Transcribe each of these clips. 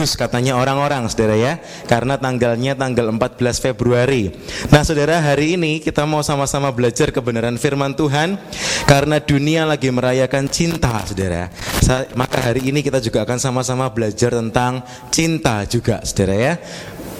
kudus katanya orang-orang saudara ya, karena tanggalnya tanggal 14 Februari. Nah saudara, hari ini kita mau sama-sama belajar kebenaran firman Tuhan karena dunia lagi merayakan cinta saudara. Maka hari ini kita juga akan sama-sama belajar tentang cinta juga saudara ya.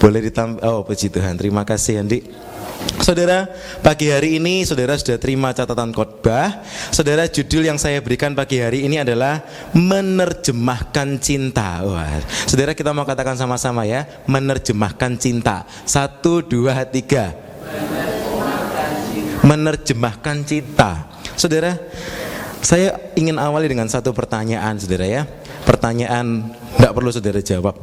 Boleh ditambah, oh puji Tuhan, terima kasih Andi. Saudara, pagi hari ini saudara sudah terima catatan khotbah. Saudara, judul yang saya berikan pagi hari ini adalah menerjemahkan cinta. Wah, saudara, kita mau katakan sama-sama ya, menerjemahkan cinta. 1, 2, 3. Menerjemahkan cinta. Saudara, saya ingin awali dengan satu pertanyaan saudara ya. Pertanyaan tidak perlu saudara jawab.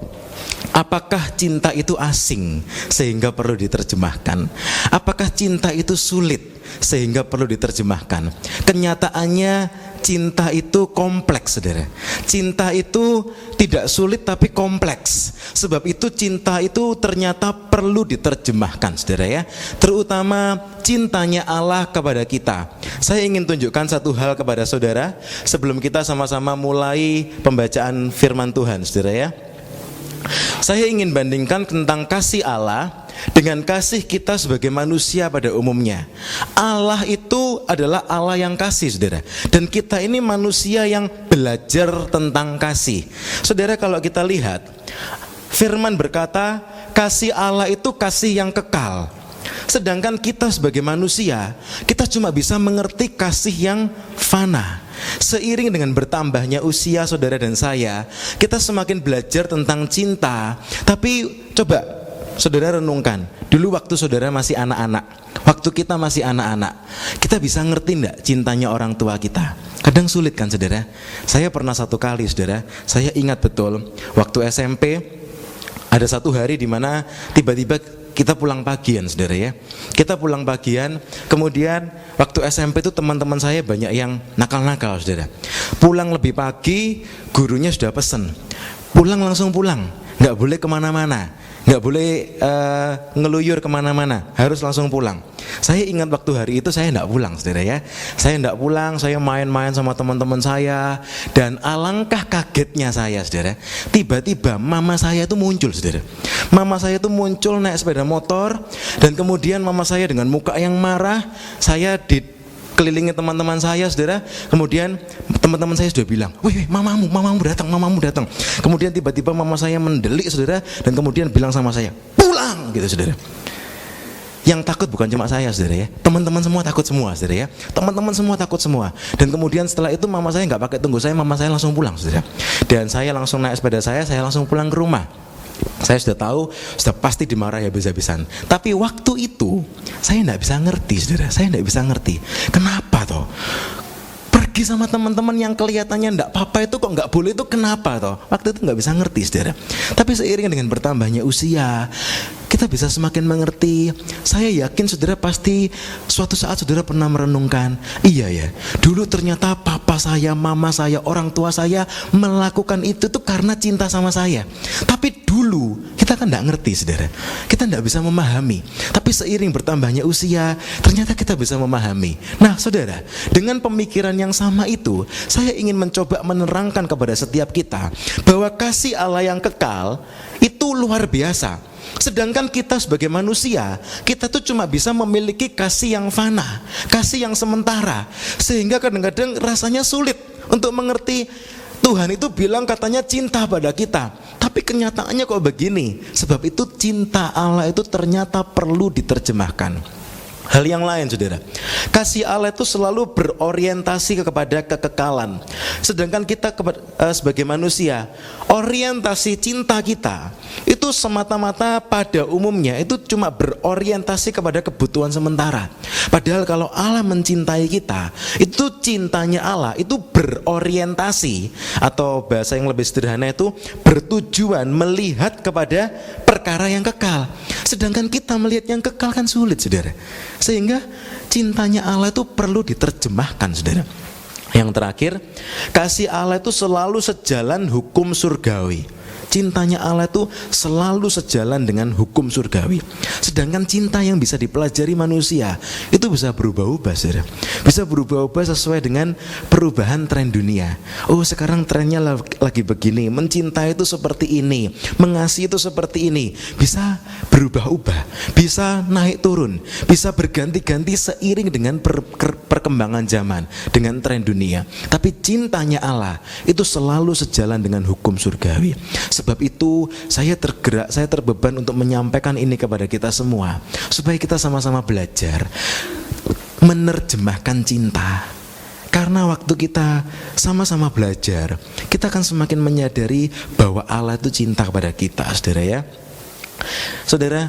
Apakah cinta itu asing sehingga perlu diterjemahkan? Apakah cinta itu sulit sehingga perlu diterjemahkan? Kenyataannya cinta itu kompleks saudara. Cinta itu tidak sulit tapi kompleks. Sebab itu cinta itu ternyata perlu diterjemahkan saudara ya. Terutama cintanya Allah kepada kita. Saya ingin tunjukkan satu hal kepada saudara sebelum kita sama-sama mulai pembacaan firman Tuhan saudara ya. Saya ingin bandingkan tentang kasih Allah dengan kasih kita sebagai manusia pada umumnya. Allah itu adalah Allah yang kasih saudara, dan kita ini manusia yang belajar tentang kasih. Saudara, kalau kita lihat firman berkata kasih Allah itu kasih yang kekal. Sedangkan kita sebagai manusia, kita cuma bisa mengerti kasih yang fana. Seiring dengan bertambahnya usia saudara dan saya, kita semakin belajar tentang cinta. Tapi coba saudara renungkan, dulu waktu saudara masih anak-anak, waktu kita masih anak-anak, kita bisa ngerti enggak cintanya orang tua kita? Kadang sulit kan saudara? Saya pernah satu kali saudara, saya ingat betul waktu SMP, ada satu hari di mana tiba-tiba kita pulang pagian saudara ya. Kita pulang pagian, kemudian waktu SMP itu teman-teman saya banyak yang nakal-nakal saudara. Pulang lebih pagi, gurunya sudah pesen, pulang langsung pulang, nggak boleh kemana-mana, nggak boleh ngeluyur kemana-mana, harus langsung pulang. Saya ingat waktu hari itu saya nggak pulang saudara ya. Saya nggak pulang, saya main-main sama teman-teman saya. Dan alangkah kagetnya saya saudara, tiba-tiba mama saya itu muncul saudara. Mama saya itu muncul naik sepeda motor, dan kemudian mama saya dengan muka yang marah, saya dikelilingi teman-teman saya saudara. Kemudian teman-teman saya sudah bilang, wih mamamu datang. Kemudian tiba-tiba mama saya mendelik saudara, dan kemudian bilang sama saya, pulang gitu saudara. Yang takut bukan cuma saya saudara ya, teman-teman semua takut semua saudara ya. Teman-teman semua takut semua. Dan kemudian setelah itu mama saya nggak pakai tunggu saya, mama saya langsung pulang saudara. Dan saya langsung naik sepeda saya langsung pulang ke rumah. Saya sudah tahu, sudah pasti dimarahi habis-habisan. Tapi waktu itu saya tidak bisa ngerti saudara, saya tidak bisa ngerti kenapa toh pergi sama teman-teman yang kelihatannya tidak apa-apa itu kok nggak boleh, itu kenapa toh? Waktu itu nggak bisa ngerti saudara. Tapi seiring dengan bertambahnya usia, kita bisa semakin mengerti. Saya yakin saudara pasti suatu saat saudara pernah merenungkan, iya ya, dulu ternyata papa saya, mama saya, orang tua saya melakukan itu tuh karena cinta sama saya. Tapi dulu kita kan tidak ngerti saudara, kita tidak bisa memahami. Tapi seiring bertambahnya usia, ternyata kita bisa memahami. Nah saudara, dengan pemikiran yang sama itu, saya ingin mencoba menerangkan kepada setiap kita bahwa kasih Allah yang kekal itu luar biasa. Sedangkan kita sebagai manusia, kita tuh cuma bisa memiliki kasih yang fana, kasih yang sementara. Sehingga kadang-kadang rasanya sulit untuk mengerti. Tuhan itu bilang katanya cinta pada kita, tapi kenyataannya kok begini. Sebab itu cinta Allah itu ternyata perlu diterjemahkan. Hal yang lain saudara, kasih Allah itu selalu berorientasi kepada kekekalan. Sedangkan kita sebagai manusia, orientasi cinta kita itu semata-mata pada umumnya itu cuma berorientasi kepada kebutuhan sementara. Padahal kalau Allah mencintai kita, itu cintanya Allah itu berorientasi, atau bahasa yang lebih sederhana itu bertujuan melihat kepada perkara yang kekal. Sedangkan kita melihat yang kekal kan sulit saudara. Sehingga cintanya Allah itu perlu diterjemahkan saudara. Yang terakhir, kasih Allah itu selalu sejalan hukum surgawi. Cintanya Allah itu selalu sejalan dengan hukum surgawi. Sedangkan cinta yang bisa dipelajari manusia itu bisa berubah-ubah, saudara. Bisa berubah-ubah sesuai dengan perubahan tren dunia. Oh, sekarang trennya lagi begini, mencintai itu seperti ini, mengasihi itu seperti ini. Bisa berubah-ubah, bisa naik turun, bisa berganti-ganti seiring dengan perkembangan zaman, dengan tren dunia. Tapi cintanya Allah itu selalu sejalan dengan hukum surgawi. Sebab itu saya tergerak, saya terbeban untuk menyampaikan ini kepada kita semua, supaya kita sama-sama belajar menerjemahkan cinta. Karena waktu kita sama-sama belajar, kita akan semakin menyadari bahwa Allah itu cinta kepada kita, saudara ya. Saudara,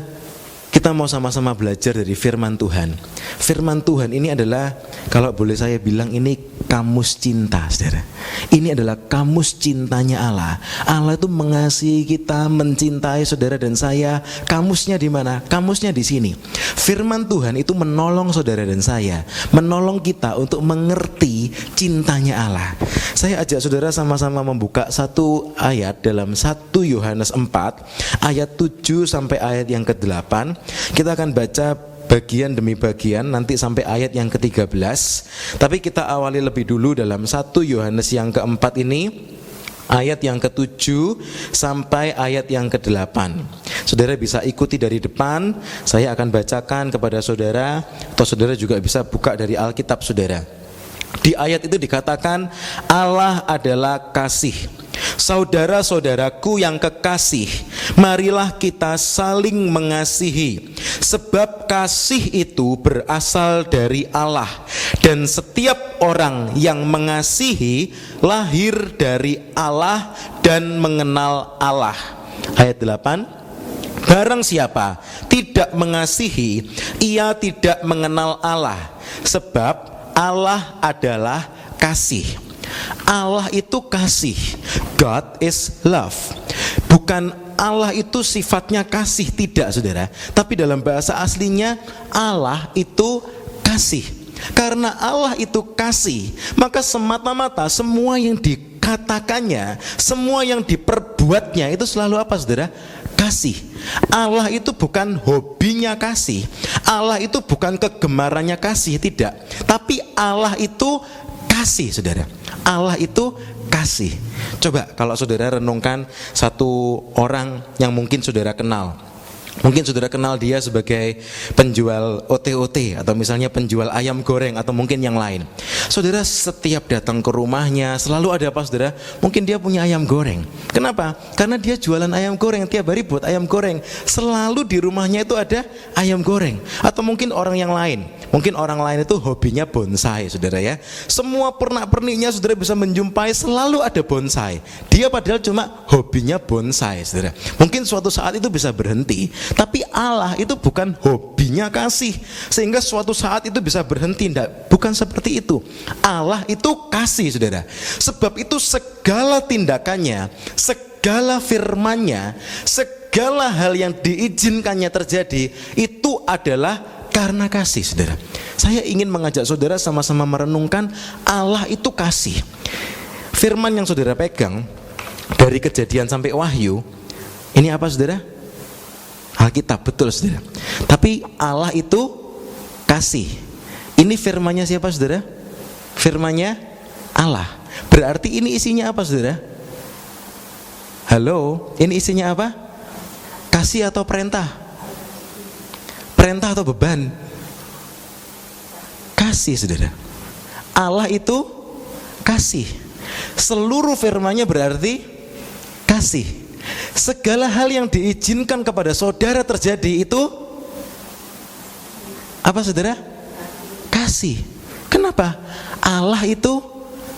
kita mau sama-sama belajar dari firman Tuhan. Firman Tuhan ini adalah, kalau boleh saya bilang, ini kamus cinta, saudara. Ini adalah kamus cintanya Allah. Allah itu mengasihi kita, mencintai saudara dan saya. Kamusnya di mana? Kamusnya di sini. Firman Tuhan itu menolong saudara dan saya, menolong kita untuk mengerti cintanya Allah. Saya ajak saudara sama-sama membuka satu ayat dalam 1 Yohanes 4 ayat 7 sampai ayat yang ke-8. Kita akan baca bagian demi bagian nanti sampai ayat yang ke-13. Tapi kita awali lebih dulu dalam 1 Yohanes yang keempat ini, ayat yang ke-7 sampai ayat yang ke-8. Saudara bisa ikuti dari depan, saya akan bacakan kepada saudara, atau saudara juga bisa buka dari Alkitab saudara. Di ayat itu dikatakan Allah adalah kasih. Saudara-saudaraku yang kekasih, marilah kita saling mengasihi, sebab kasih itu berasal dari Allah, dan setiap orang yang mengasihi lahir dari Allah dan mengenal Allah. Ayat 8, barang siapa tidak mengasihi, ia tidak mengenal Allah, sebab Allah adalah kasih. Allah itu kasih. God is love. Bukan Allah itu sifatnya kasih, tidak saudara. Tapi dalam bahasa aslinya Allah itu kasih. Karena Allah itu kasih, maka semata-mata semua yang dikatakannya, semua yang diperbuatnya itu selalu apa saudara? Kasih. Allah itu bukan hobinya kasih, Allah itu bukan kegemarannya kasih, tidak. Tapi Allah itu kasih, saudara. Allah itu kasih. Coba kalau saudara renungkan satu orang yang mungkin saudara kenal. Mungkin saudara kenal dia sebagai penjual OT-OT, atau misalnya penjual ayam goreng, atau mungkin yang lain. Saudara setiap datang ke rumahnya selalu ada apa saudara? Mungkin dia punya ayam goreng. Kenapa? Karena dia jualan ayam goreng, tiap hari buat ayam goreng. Selalu di rumahnya itu ada ayam goreng. Atau mungkin orang yang lain. Mungkin orang lain itu hobinya bonsai, saudara ya. Semua pernak-perniknya saudara bisa menjumpai selalu ada bonsai. Dia padahal cuma hobinya bonsai, saudara. Mungkin suatu saat itu bisa berhenti, tapi Allah itu bukan hobinya kasih sehingga suatu saat itu bisa berhenti. Tidak, bukan seperti itu. Allah itu kasih, saudara. Sebab itu segala tindakannya, segala firman-Nya, segala hal yang diizinkannya terjadi itu adalah karena kasih, saudara. Saya ingin mengajak saudara sama-sama merenungkan Allah itu kasih. Firman yang saudara pegang dari Kejadian sampai Wahyu, ini apa saudara? Alkitab, betul saudara. Tapi Allah itu kasih. Ini firman-Nya siapa saudara? Firman-Nya Allah. Berarti ini isinya apa saudara? Halo, ini isinya apa? Kasih atau perintah? Perintah atau beban? Kasih, saudara. Allah itu kasih. Seluruh firman-Nya berarti kasih. Segala hal yang diizinkan kepada saudara terjadi itu apa saudara? Kasih. Kenapa? Allah itu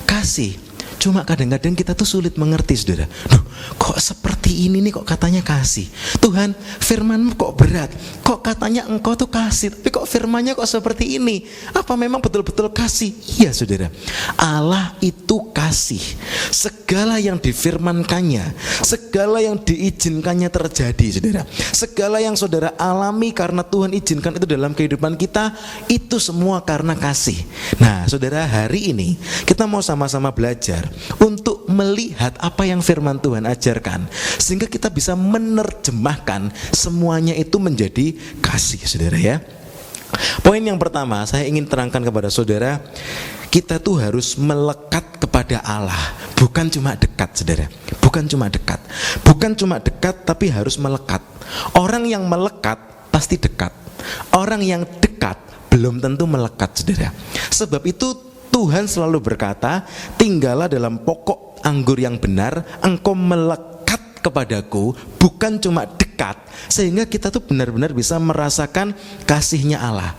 kasih. Cuma kadang-kadang kita tuh sulit mengerti, saudara. Duh, kok seperti ini nih, kok katanya kasih. Tuhan, firman-Mu kok berat. Kok katanya Engkau tuh kasih, tapi kok firman-Nya kok seperti ini? Apa memang betul-betul kasih? Iya, saudara. Allah itu kasih. kasih. Segala yang difirmankannya, segala yang diizinkannya terjadi, saudara. Segala yang saudara alami karena Tuhan izinkan itu dalam kehidupan kita, itu semua karena kasih. Nah, saudara, hari ini kita mau sama-sama belajar untuk melihat apa yang firman Tuhan ajarkan, sehingga kita bisa menerjemahkan semuanya itu menjadi kasih, saudara ya. Poin yang pertama saya ingin terangkan kepada saudara, kita tuh harus melekat kepada Allah, bukan cuma dekat, saudara. Bukan cuma dekat, bukan cuma dekat, tapi harus melekat. Orang yang melekat pasti dekat. Orang yang dekat belum tentu melekat, saudara. Sebab itu Tuhan selalu berkata, tinggallah dalam pokok anggur yang benar, engkau melekat kepadaku, bukan cuma dekat, sehingga kita tuh benar-benar bisa merasakan kasihnya Allah.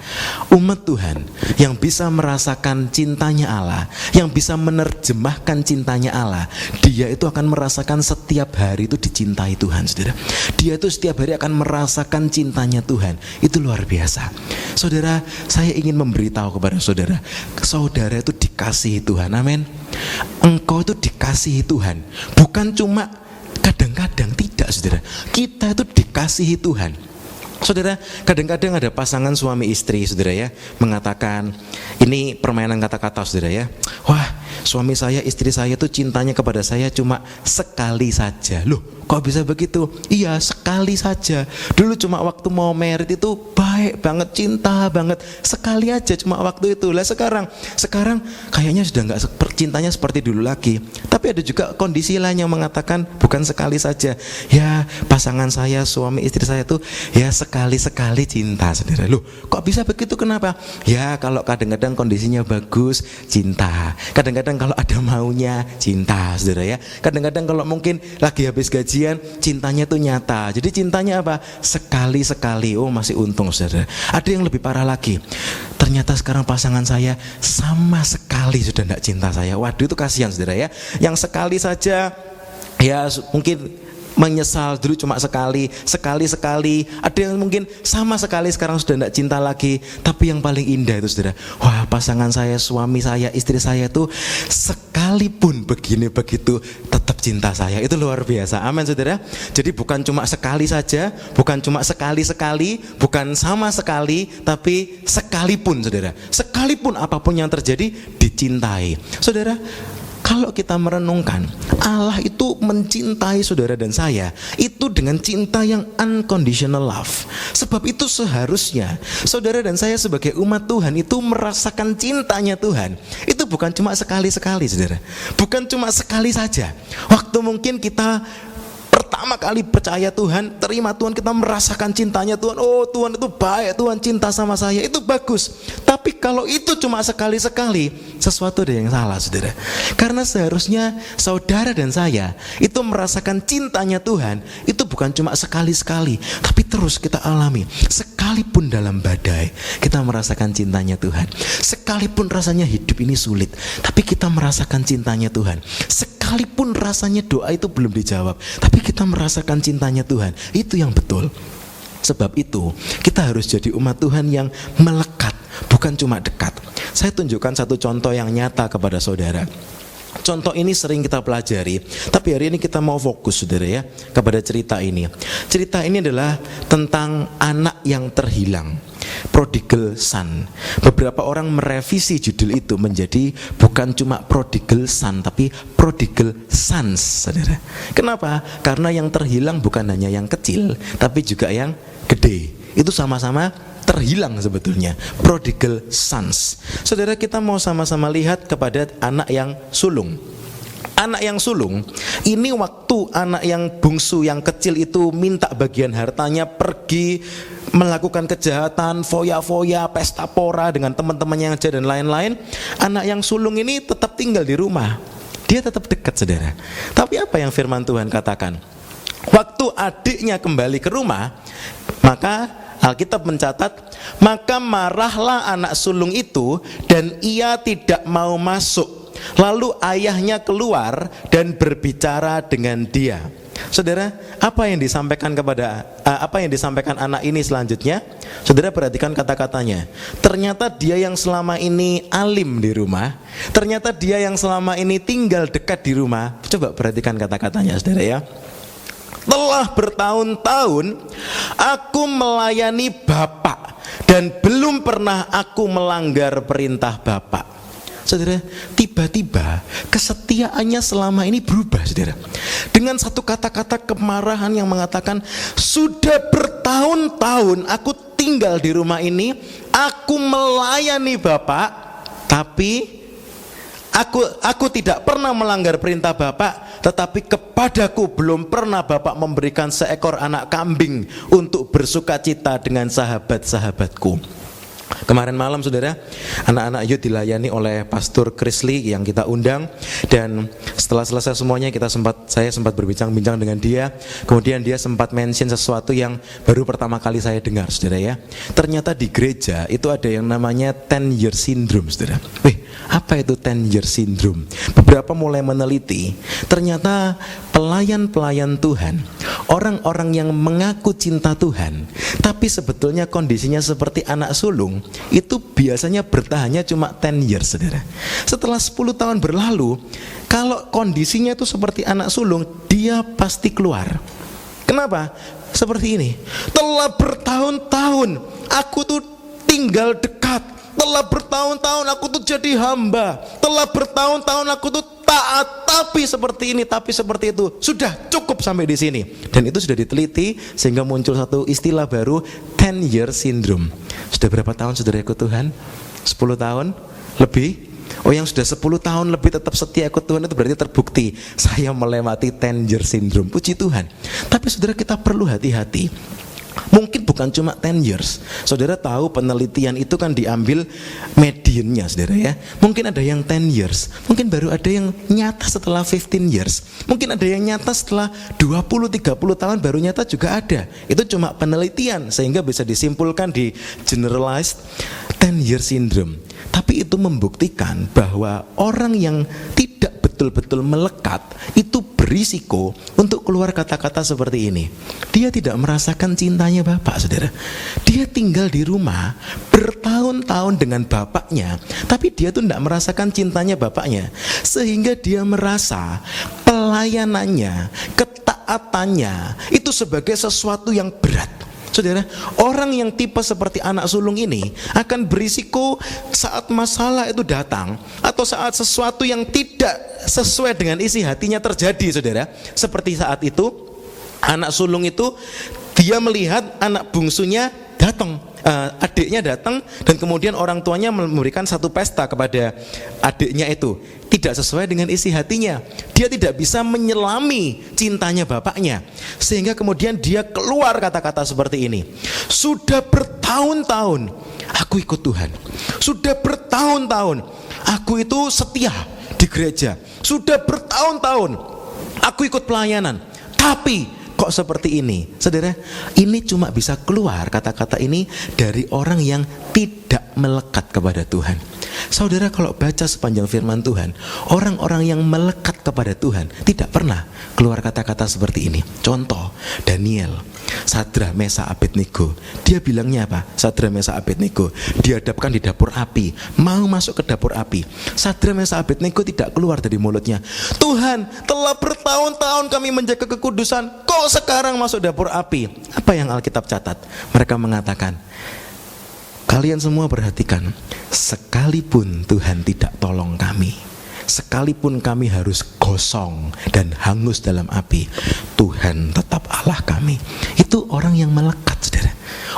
Umat Tuhan yang bisa merasakan cintanya Allah, yang bisa menerjemahkan cintanya Allah, dia itu akan merasakan setiap hari itu dicintai Tuhan, saudara. Dia itu setiap hari akan merasakan cintanya Tuhan. Itu luar biasa. Saudara, saya ingin memberitahu kepada saudara, saudara itu dikasihi Tuhan, amin. Engkau itu dikasihi Tuhan, bukan cuma kadang-kadang, tidak, saudara. Kita itu dikasihi Tuhan. Saudara, kadang-kadang ada pasangan suami istri, saudara ya, mengatakan, ini permainan kata-kata, saudara ya. Wah, suami saya, istri saya tuh cintanya kepada saya cuma sekali saja. Loh, kok bisa begitu? Iya, sekali saja. Dulu cuma waktu mau married itu baik banget, cinta banget, sekali aja cuma waktu itu. Lah sekarang kayaknya sudah nggak cintanya seperti dulu lagi. Tapi ada juga kondisi lain yang mengatakan bukan sekali saja. Ya, pasangan saya, suami istri saya tuh ya sekali-sekali cinta, saudara. Loh, kok bisa begitu? Kenapa? Ya, kalau kadang-kadang kondisinya bagus, cinta. Kadang-kadang kalau ada maunya, cinta, saudara ya. Kadang-kadang kalau mungkin lagi habis gajian, cintanya tuh nyata. Jadi cintanya apa? Sekali-sekali. Oh, masih untung, saudara. Ada yang lebih parah lagi. Ternyata sekarang pasangan saya sama sekali sudah tidak cinta saya. Waduh, itu kasihan, saudara ya. Yang sekali saja, ya mungkin menyesal dulu cuma sekali. Ada yang mungkin sama sekali sekarang sudah tidak cinta lagi. Tapi yang paling indah itu, saudara, wah, pasangan saya, suami saya, istri saya itu sekalipun begini begitu tetap cinta saya. Itu luar biasa, amin, saudara. Jadi bukan cuma sekali saja, bukan cuma sekali-sekali, bukan sama sekali, tapi sekalipun, saudara. Sekalipun apapun yang terjadi, dicintai. Saudara, kalau kita merenungkan, Allah itu mencintai saudara dan saya itu dengan cinta yang unconditional love. Sebab itu seharusnya saudara dan saya sebagai umat Tuhan itu merasakan cintanya Tuhan. Itu bukan cuma sekali-sekali, saudara. Bukan cuma sekali saja. Waktu mungkin kita pertama kali percaya Tuhan, terima Tuhan, kita merasakan cintanya Tuhan. Oh, Tuhan itu baik, Tuhan cinta sama saya, itu bagus. Tapi kalau itu cuma sekali-sekali, sesuatu ada yang salah, saudara. Karena seharusnya saudara dan saya itu merasakan cintanya Tuhan, itu bukan cuma sekali-sekali, tapi terus kita alami. Sekalipun dalam badai, kita merasakan cintanya Tuhan. Sekalipun rasanya hidup ini sulit, tapi kita merasakan cintanya Tuhan. Sekalipun rasanya doa itu belum dijawab, tapi kita merasakan cintanya Tuhan. Itu yang betul. Sebab itu kita harus jadi umat Tuhan yang melekat, bukan cuma dekat. Saya tunjukkan satu contoh yang nyata kepada saudara. Contoh ini sering kita pelajari, tapi hari ini kita mau fokus, saudara ya, kepada cerita ini. Cerita ini adalah tentang anak yang terhilang, prodigal son. Beberapa orang merevisi judul itu menjadi bukan cuma prodigal son, tapi prodigal sons, saudara. Kenapa? Karena yang terhilang bukan hanya yang kecil, tapi juga yang gede. Itu sama-sama terhilang sebetulnya, prodigal sons. Saudara, kita mau sama-sama lihat kepada anak yang sulung. Anak yang sulung ini waktu anak yang bungsu yang kecil itu minta bagian hartanya, pergi melakukan kejahatan, foya-foya, pesta pora dengan teman-temannya yang aja dan lain-lain. Anak yang sulung ini tetap tinggal di rumah. Dia tetap dekat, saudara. Tapi apa yang firman Tuhan katakan? Waktu adiknya kembali ke rumah, maka Alkitab mencatat, maka marahlah anak sulung itu dan ia tidak mau masuk. Lalu ayahnya keluar dan berbicara dengan dia. Saudara, apa yang disampaikan anak ini selanjutnya? Saudara perhatikan kata-katanya. Ternyata dia yang selama ini alim di rumah, ternyata dia yang selama ini tinggal dekat di rumah. Coba perhatikan kata-katanya saudara ya. Telah bertahun-tahun aku melayani Bapak dan belum pernah aku melanggar perintah Bapak. Saudara, tiba-tiba kesetiaannya selama ini berubah saudara. Dengan satu kata-kata kemarahan yang mengatakan, sudah bertahun-tahun aku tinggal di rumah ini, aku melayani Bapak, tapi Aku tidak pernah melanggar perintah Bapak, tetapi kepadaku belum pernah Bapak memberikan seekor anak kambing untuk bersuka cita dengan sahabat-sahabatku. Kemarin malam saudara, anak-anak youth dilayani oleh Pastor Krisli yang kita undang, dan setelah selesai semuanya saya sempat berbincang-bincang dengan dia. Kemudian dia sempat mention sesuatu yang baru pertama kali saya dengar saudara ya. Ternyata di gereja itu ada yang namanya 10 year syndrome saudara. Apa itu 10 year syndrome? Beberapa mulai meneliti, ternyata pelayan-pelayan Tuhan, orang-orang yang mengaku cinta Tuhan, tapi sebetulnya kondisinya seperti anak sulung, itu biasanya bertahannya cuma 10 years saudara. Setelah 10 tahun berlalu, kalau kondisinya itu seperti anak sulung, dia pasti keluar. Kenapa? Seperti ini, telah bertahun-tahun aku tuh tinggal dekat, telah bertahun-tahun aku tuh jadi hamba, telah bertahun-tahun aku tuh taat, tapi seperti ini, tapi seperti itu. Sudah cukup sampai di sini. Dan itu sudah diteliti sehingga muncul satu istilah baru, 10 year syndrome. Sudah berapa tahun saudara ikut Tuhan? 10 tahun? Lebih? Oh, yang sudah 10 tahun lebih tetap setia ikut Tuhan itu berarti terbukti saya melewati 10 year syndrome. Puji Tuhan. Tapi saudara, kita perlu hati-hati. Mungkin bukan cuma 10 years. Saudara tahu penelitian itu kan diambil mediannya saudara ya. Mungkin ada yang 10 years, mungkin baru ada yang nyata setelah 15 years, mungkin ada yang nyata setelah 20-30 tahun baru nyata juga ada. Itu cuma penelitian sehingga bisa disimpulkan di generalized 10 year syndrome. Tapi itu membuktikan bahwa orang yang tidak betul-betul melekat itu berisiko untuk keluar kata-kata seperti ini. Dia tidak merasakan cintanya Bapak saudara. Dia tinggal di rumah bertahun-tahun dengan bapaknya, tapi dia tuh tidak merasakan cintanya bapaknya, sehingga dia merasa pelayanannya, ketaatannya itu sebagai sesuatu yang berat. Saudara, orang yang tipe seperti anak sulung ini akan berisiko saat masalah itu datang, atau saat sesuatu yang tidak sesuai dengan isi hatinya terjadi saudara. Seperti saat itu anak sulung itu dia melihat anak bungsunya datang, adiknya datang, dan kemudian orang tuanya memberikan satu pesta kepada adiknya itu tidak sesuai dengan isi hatinya. Dia tidak bisa menyelami cintanya bapaknya, sehingga kemudian dia keluar kata-kata seperti ini, sudah bertahun-tahun aku ikut Tuhan, sudah bertahun-tahun aku itu setia di gereja, sudah bertahun-tahun aku ikut pelayanan, tapi kok seperti ini. Saudara, ini cuma bisa keluar kata-kata ini dari orang yang tidak melekat kepada Tuhan. Saudara, kalau baca sepanjang firman Tuhan, orang-orang yang melekat kepada Tuhan tidak pernah keluar kata-kata seperti ini. Contoh, Daniel, Sadra, Mesa, Abednego. Dia bilangnya apa? Sadra, Mesa, Abednego dihadapkan di dapur api, mau masuk ke dapur api. Sadra, Mesa, Abednego tidak keluar dari mulutnya, Tuhan, telah bertahun-tahun kami menjaga kekudusan, kok sekarang masuk dapur api? Apa yang Alkitab catat? Mereka mengatakan, kalian semua perhatikan, sekalipun Tuhan tidak tolong kami, sekalipun kami harus gosong dan hangus dalam api, Tuhan tetap Allah kami. Itu orang yang melekat saudara.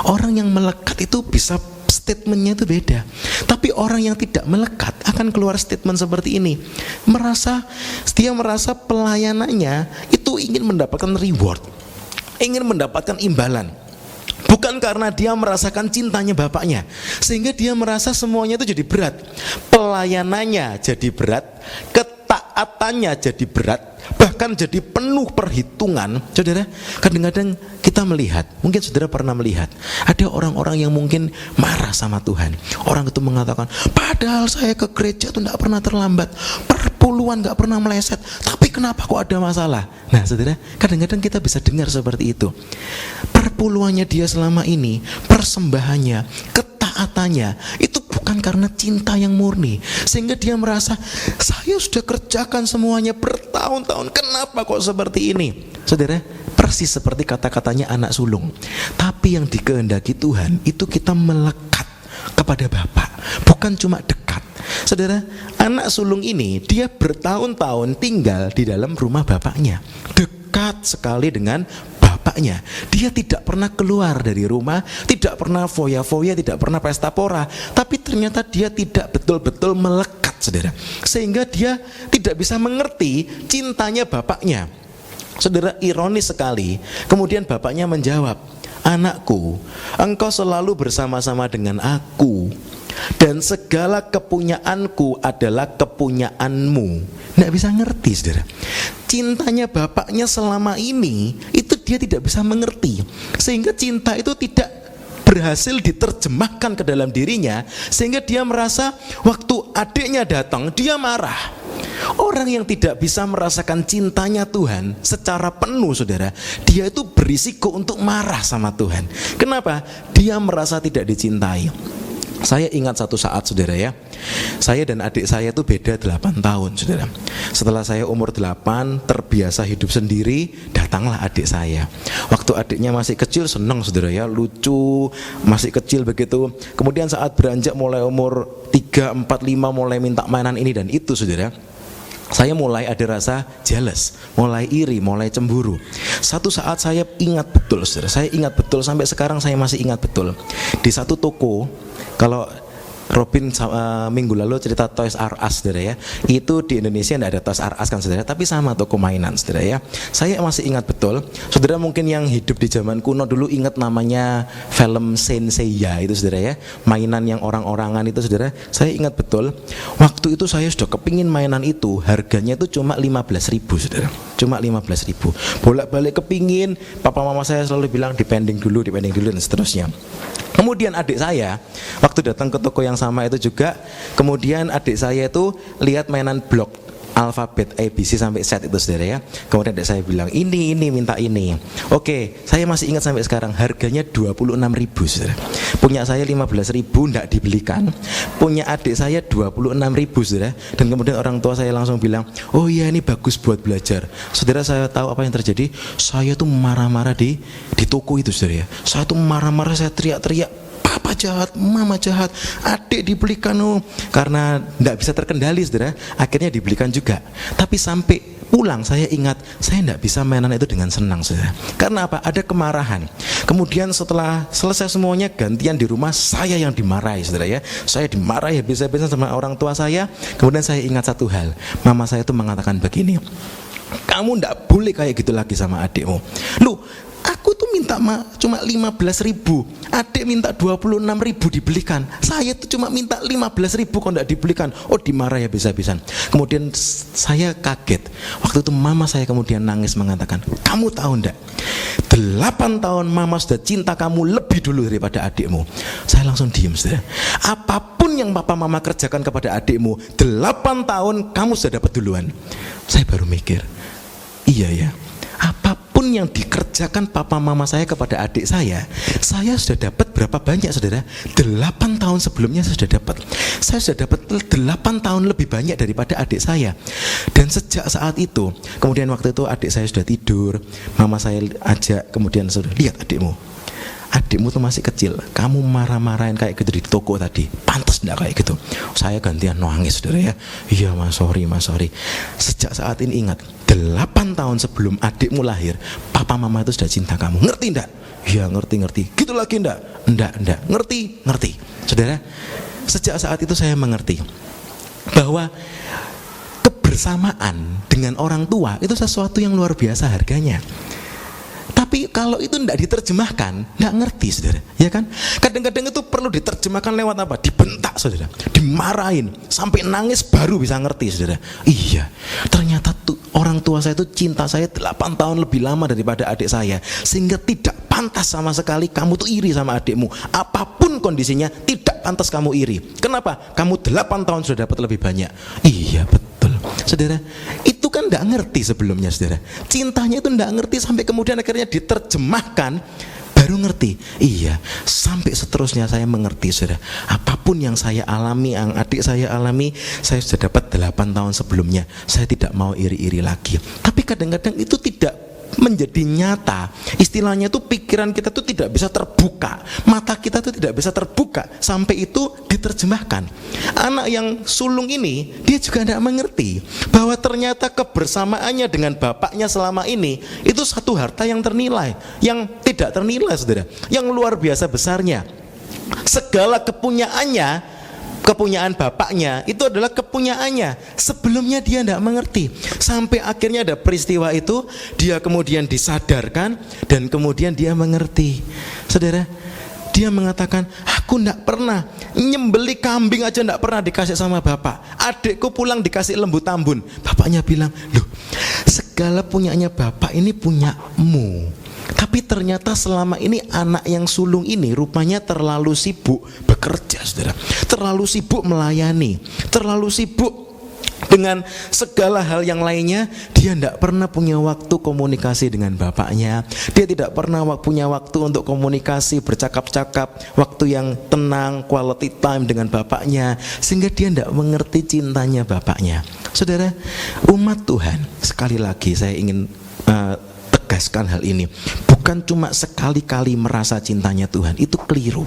Orang yang melekat itu bisa statementnya itu beda. Tapi orang yang tidak melekat akan keluar statement seperti ini, dia merasa pelayanannya itu ingin mendapatkan reward, ingin mendapatkan imbalan, bukan karena dia merasakan cintanya bapaknya, sehingga dia merasa semuanya itu jadi berat. Pelayanannya jadi berat, ketaatannya jadi berat, bahkan jadi penuh perhitungan. Saudara, kadang-kadang kita melihat, mungkin saudara pernah melihat, ada orang-orang yang mungkin marah sama Tuhan. Orang itu mengatakan, padahal saya ke gereja itu tidak pernah terlambat, perpuluhan gak pernah meleset, tapi kenapa kok ada masalah? Nah saudara, kadang-kadang kita bisa dengar seperti itu. Perpuluhannya dia selama ini, persembahannya, ketaatannya, itu bukan karena cinta yang murni, sehingga dia merasa, saya sudah kerjakan semuanya bertahun-tahun, kenapa kok seperti ini? Saudara, persis seperti kata-katanya anak sulung. Tapi yang dikehendaki Tuhan itu kita melekat kepada Bapa, bukan cuma dekat. Saudara, anak sulung ini dia bertahun-tahun tinggal di dalam rumah bapaknya, dekat sekali dengan bapaknya. Dia tidak pernah keluar dari rumah, tidak pernah foya-foya, tidak pernah pesta pora. Tapi ternyata dia tidak betul-betul melekat, saudara, sehingga dia tidak bisa mengerti cintanya bapaknya. Saudara, ironis sekali, kemudian bapaknya menjawab, anakku, engkau selalu bersama-sama dengan aku, dan segala kepunyaanku adalah kepunyaanmu. Nggak bisa ngerti, saudara. Cintanya bapaknya selama ini itu dia tidak bisa mengerti, sehingga cinta itu tidak berhasil diterjemahkan ke dalam dirinya, sehingga dia merasa waktu adiknya datang dia marah. Orang yang tidak bisa merasakan cintanya Tuhan secara penuh, saudara, dia itu berisiko untuk marah sama Tuhan. Kenapa? Dia merasa tidak dicintai. Saya ingat satu saat, saudara ya, saya dan adik saya itu beda 8 tahun, saudara. Setelah saya umur 8, terbiasa hidup sendiri, datanglah adik saya. Waktu adiknya masih kecil senang, saudara ya, lucu, masih kecil begitu. Kemudian saat beranjak mulai umur 3, 4, 5 mulai minta mainan ini dan itu, saudara, saya mulai ada rasa jealous, mulai iri, mulai cemburu. Satu saat saya ingat betul, saudara, saya ingat betul, sampai sekarang saya masih ingat betul. Di satu toko, kalau Robin minggu lalu cerita Toys R Us, saudara ya, itu di Indonesia tidak ada Toys R Us kan, saudara, tapi sama toko mainan, saudara ya. Saya masih ingat betul, saudara, mungkin yang hidup di zaman kuno dulu ingat namanya film Saint Seiya itu, saudara ya, mainan yang orang-orangan itu, saudara. Saya ingat betul, waktu itu saya sudah kepingin mainan itu, harganya itu cuma 15.000, saudara, cuma 15.000. Bolak-balik kepingin, papa mama saya selalu bilang dipending dulu dan seterusnya. Kemudian adik saya waktu datang ke toko yang sama itu juga, kemudian adik saya itu lihat mainan blok alfabet ABC sampai Z itu, saudara ya. Kemudian adik saya bilang, ini minta ini. Oke, saya masih ingat sampai sekarang, harganya 26.000, saudara. Punya saya 15.000 tidak dibelikan, punya adik saya 26.000, saudara. Dan kemudian orang tua saya langsung bilang, oh iya ini bagus buat belajar. Saudara, saya tahu apa yang terjadi. Saya tuh marah-marah di toko itu, saudara ya. Saya tuh marah-marah, saya teriak-teriak, papa jahat, mama jahat, adik dibelikan, karena tidak bisa terkendali, saudara. Akhirnya dibelikan juga. Tapi sampai pulang saya ingat, saya tidak bisa mainan itu dengan senang, saudara. Karena apa? Ada kemarahan. Kemudian setelah selesai semuanya, gantian di rumah saya yang dimarahi, saudara ya. Saya dimarahi habis-habisan sama orang tua saya. Kemudian saya ingat satu hal, mama saya itu mengatakan begini, kamu tidak boleh kayak gitu lagi sama adikmu. Loh, aku tuh minta cuma 15.000, adik minta 26.000 dibelikan, saya tuh cuma minta 15.000 kok tidak dibelikan. Oh, dimarahi habis-habisan. Kemudian saya kaget, waktu itu mama saya kemudian nangis mengatakan, kamu tahu enggak, 8 tahun mama sudah cinta kamu lebih dulu daripada adikmu. Saya langsung diem, saudara. Apapun yang papa mama kerjakan kepada adikmu, 8 tahun kamu sudah dapat duluan. Saya baru mikir, iya ya, apapun yang dikerjakan papa mama saya kepada adik saya sudah dapat berapa banyak, saudara? 8 tahun sebelumnya saya sudah dapat. Saya sudah dapat 8 tahun lebih banyak daripada adik saya. Dan sejak saat itu, kemudian waktu itu adik saya sudah tidur, mama saya ajak, kemudian sudah, lihat adikmu tuh masih kecil, kamu marah-marahin kayak gitu di toko tadi, pantas enggak kayak gitu. Saya gantian nangis, saudara ya. Iya mas, sorry. Sejak saat ini ingat, 8 tahun sebelum adikmu lahir, papa mama itu sudah cinta kamu. Ngerti enggak? Iya ngerti. Gitu lagi enggak? Enggak. Ngerti. Saudara, sejak saat itu saya mengerti bahwa kebersamaan dengan orang tua itu sesuatu yang luar biasa harganya. Tapi Kalau itu tidak diterjemahkan, tidak ngerti saudara, ya kan? Kadang-kadang itu perlu diterjemahkan lewat apa? Dibentak saudara, dimarahin, sampai nangis baru bisa ngerti saudara. Iya, ternyata orang tua saya itu cinta saya 8 tahun lebih lama daripada adik saya, sehingga tidak pantas sama sekali kamu tuh iri sama adikmu. Apapun kondisinya, tidak pantas kamu iri. Kenapa? Kamu 8 tahun sudah dapat lebih banyak. Iya betul saudara, itu kan tidak ngerti sebelumnya saudara. Cintanya itu tidak ngerti sampai kemudian akhirnya diterjemahkan, baru ngerti. Iya, sampai seterusnya saya mengerti saudara. Apapun yang saya alami, yang adik saya alami, saya sudah dapat 8 tahun sebelumnya. Saya tidak mau iri-iri lagi. Tapi kadang-kadang itu tidak menjadi nyata. Istilahnya itu pikiran kita tuh tidak bisa terbuka, mata kita tuh tidak bisa terbuka sampai itu diterjemahkan. Anak yang sulung ini, dia juga tidak mengerti bahwa ternyata kebersamaannya dengan bapaknya selama ini itu satu harta yang ternilai, yang tidak ternilai saudara, yang luar biasa besarnya. Segala kepunyaan bapaknya itu adalah kepunyaannya. Sebelumnya dia tidak mengerti, sampai akhirnya ada peristiwa itu, dia kemudian disadarkan dan kemudian dia mengerti saudara. Dia mengatakan, aku tidak pernah nyembeli kambing aja, tidak pernah dikasih sama bapak. Adikku pulang dikasih lembu tambun. Bapaknya bilang, loh, segala punyanya bapak ini punyamu. Tapi ternyata selama ini anak yang sulung ini rupanya terlalu sibuk bekerja saudara, terlalu sibuk melayani, terlalu sibuk dengan segala hal yang lainnya. Dia tidak pernah punya waktu komunikasi dengan bapaknya. Dia tidak pernah punya waktu untuk komunikasi, bercakap-cakap, waktu yang tenang, quality time dengan bapaknya, sehingga dia tidak mengerti cintanya bapaknya. Saudara, umat Tuhan, sekali lagi saya ingin tegaskan hal ini. Bukan cuma sekali-kali merasa cintanya Tuhan, itu keliru.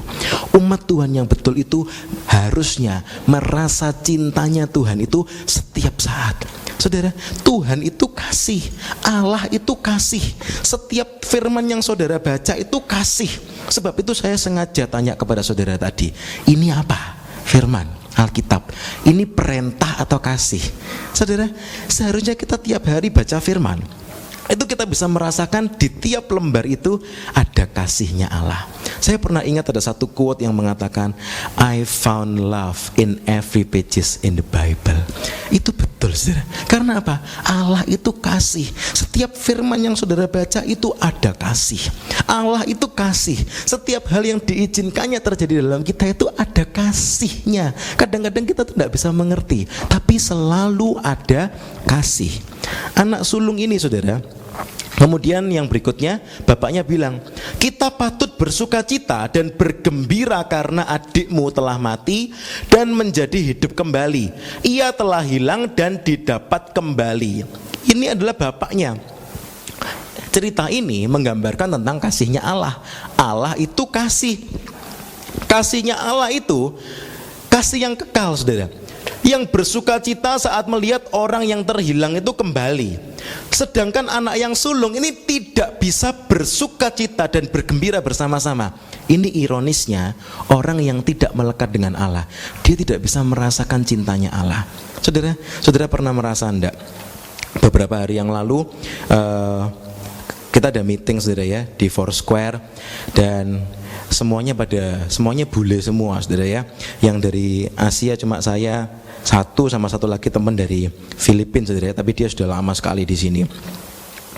Umat Tuhan yang betul itu harusnya merasa cintanya Tuhan itu setiap saat. Saudara, Tuhan itu kasih, Allah itu kasih. Setiap firman yang saudara baca itu kasih. Sebab itu saya sengaja tanya kepada saudara tadi, ini apa? Firman Alkitab, ini perintah atau kasih? Saudara, seharusnya kita tiap hari baca firman, itu kita bisa merasakan di tiap lembar itu ada kasihnya Allah. Saya pernah ingat ada satu quote yang mengatakan, I found love in every pages in the Bible. Itu betul saudara. Karena apa? Allah itu kasih. Setiap firman yang saudara baca itu ada kasih. Allah itu kasih. Setiap hal yang diizinkannya terjadi dalam kita itu ada kasihnya. Kadang-kadang kita tidak bisa mengerti, tapi selalu ada kasih. Anak sulung ini saudara, kemudian yang berikutnya bapaknya bilang, kita patut bersuka cita dan bergembira karena adikmu telah mati dan menjadi hidup kembali. Ia telah hilang dan didapat kembali. Ini adalah bapaknya. Cerita ini menggambarkan tentang kasihnya Allah. Allah itu kasih. Kasihnya Allah itu kasih yang kekal saudara, yang bersuka cita saat melihat orang yang terhilang itu kembali. Sedangkan anak yang sulung ini tidak bisa bersuka cita dan bergembira bersama-sama. Ini ironisnya, orang yang tidak melekat dengan Allah, dia tidak bisa merasakan cintanya Allah. Saudara, saudara pernah merasa enggak? Beberapa hari yang lalu kita ada meeting saudara ya di Foursquare, dan semuanya bule semua saudara ya. Yang dari Asia cuma saya satu sama satu lagi teman dari Filipina saudara, tapi dia sudah lama sekali di sini.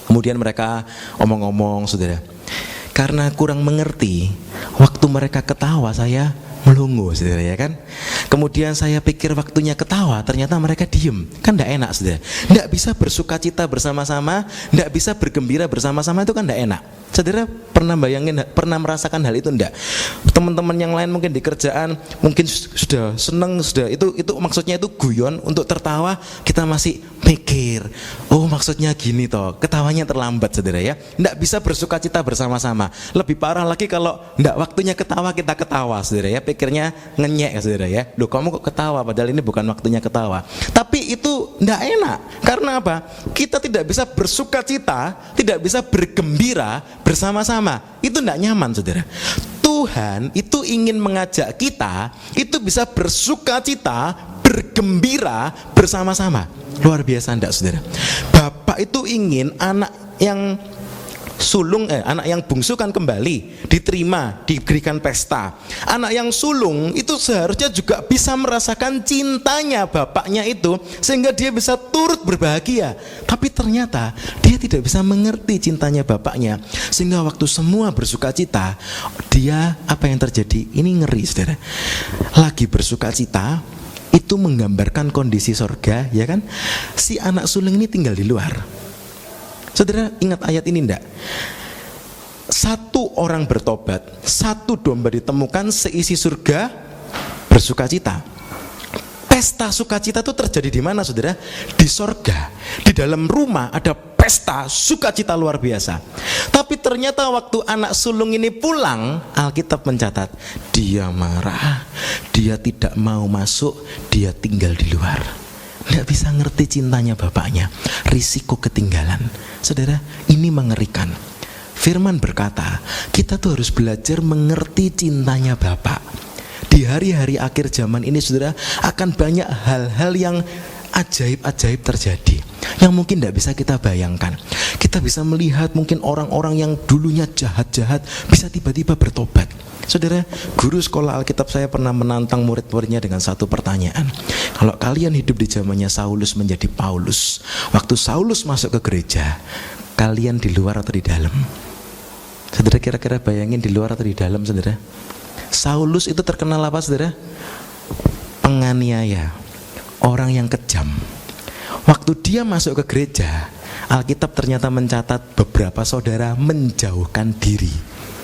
Kemudian mereka omong-omong saudara, karena kurang mengerti, waktu mereka ketawa saya melongo saudara ya kan. Kemudian saya pikir waktunya ketawa, ternyata mereka diem. Kan tidak enak saudara, tidak bisa bersuka cita bersama-sama, tidak bisa bergembira bersama-sama, itu kan tidak enak. Saudara pernah bayangin, pernah merasakan hal itu enggak? Teman-teman yang lain mungkin di kerjaan mungkin sudah senang, sudah itu maksudnya itu guyon untuk tertawa, kita masih mikir, oh maksudnya gini toh, ketawanya terlambat saudara ya. Enggak bisa bersuka cita bersama-sama. Lebih parah lagi kalau enggak waktunya ketawa, kita ketawa saudara ya, pikirnya ngenyek saudara ya. Loh kamu kok ketawa padahal ini bukan waktunya ketawa. Tapi itu enggak enak. Karena apa? Kita tidak bisa bersuka cita, tidak bisa bergembira bersama-sama. Itu tidak nyaman saudara. Tuhan itu ingin mengajak kita itu bisa bersuka cita, bergembira bersama-sama. Luar biasa enggak saudara? Bapak itu ingin anak yang anak yang bungsu kan kembali diterima, diberikan pesta. Anak yang sulung itu seharusnya juga bisa merasakan cintanya bapaknya itu, sehingga dia bisa turut berbahagia. Tapi ternyata dia tidak bisa mengerti cintanya bapaknya, sehingga waktu semua bersukacita, dia apa yang terjadi? Ini ngeri, saudara. Lagi bersukacita, itu menggambarkan kondisi sorga, ya kan? Si anak sulung ini tinggal di luar. Saudara ingat ayat ini enggak? Satu orang bertobat, satu domba ditemukan, seisi surga bersukacita. Pesta sukacita itu terjadi di mana, saudara? Di sorga. Di dalam rumah ada pesta sukacita luar biasa. Tapi ternyata waktu anak sulung ini pulang, Alkitab mencatat dia marah, dia tidak mau masuk, dia tinggal di luar. Nggak bisa ngerti cintanya bapaknya, risiko ketinggalan. Saudara, ini mengerikan. Firman berkata, kita tuh harus belajar mengerti cintanya Bapa. Di hari-hari akhir zaman ini, saudara, akan banyak hal-hal yang ajaib-ajaib terjadi, yang mungkin tidak bisa kita bayangkan. Kita bisa melihat mungkin orang-orang yang dulunya jahat-jahat bisa tiba-tiba bertobat. Saudara, guru sekolah Alkitab saya pernah menantang murid-muridnya dengan satu pertanyaan. Kalau kalian hidup di zamannya Saulus menjadi Paulus, waktu Saulus masuk ke gereja, kalian di luar atau di dalam? Saudara kira-kira bayangin di luar atau di dalam, saudara? Saulus itu terkenal apa, saudara? Penganiaya, orang yang kejam. Waktu dia masuk ke gereja, Alkitab ternyata mencatat beberapa saudara menjauhkan diri.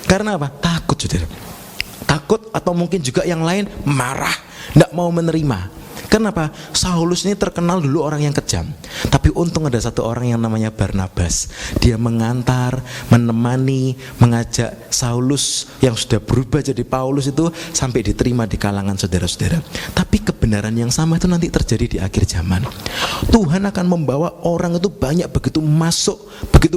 Karena apa? Takut, saudara. Takut, atau mungkin juga yang lain marah, tidak mau menerima. Kenapa? Saulus ini terkenal dulu orang yang kejam. Tapi untung ada satu orang yang namanya Barnabas. Dia mengantar, menemani, mengajak Saulus yang sudah berubah jadi Paulus itu sampai diterima di kalangan saudara-saudara. Tapi kebenaran yang sama itu nanti terjadi di akhir zaman. Tuhan akan membawa orang itu begitu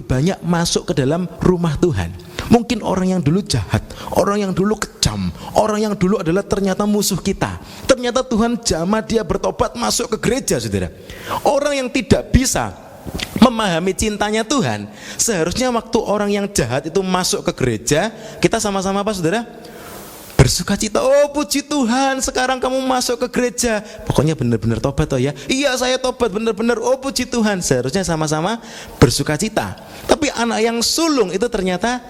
banyak masuk ke dalam rumah Tuhan. Mungkin orang yang dulu jahat, orang yang dulu kejam, orang yang dulu adalah ternyata musuh kita. Ternyata Tuhan jamah dia bertobat masuk ke gereja, saudara. Orang yang tidak bisa memahami cintanya Tuhan, seharusnya waktu orang yang jahat itu masuk ke gereja, kita sama-sama apa, saudara? Bersukacita. Oh, puji Tuhan, sekarang kamu masuk ke gereja. Pokoknya benar-benar tobat, oh ya. Iya, saya tobat benar-benar. Oh, puji Tuhan. Seharusnya sama-sama bersukacita. Tapi anak yang sulung itu ternyata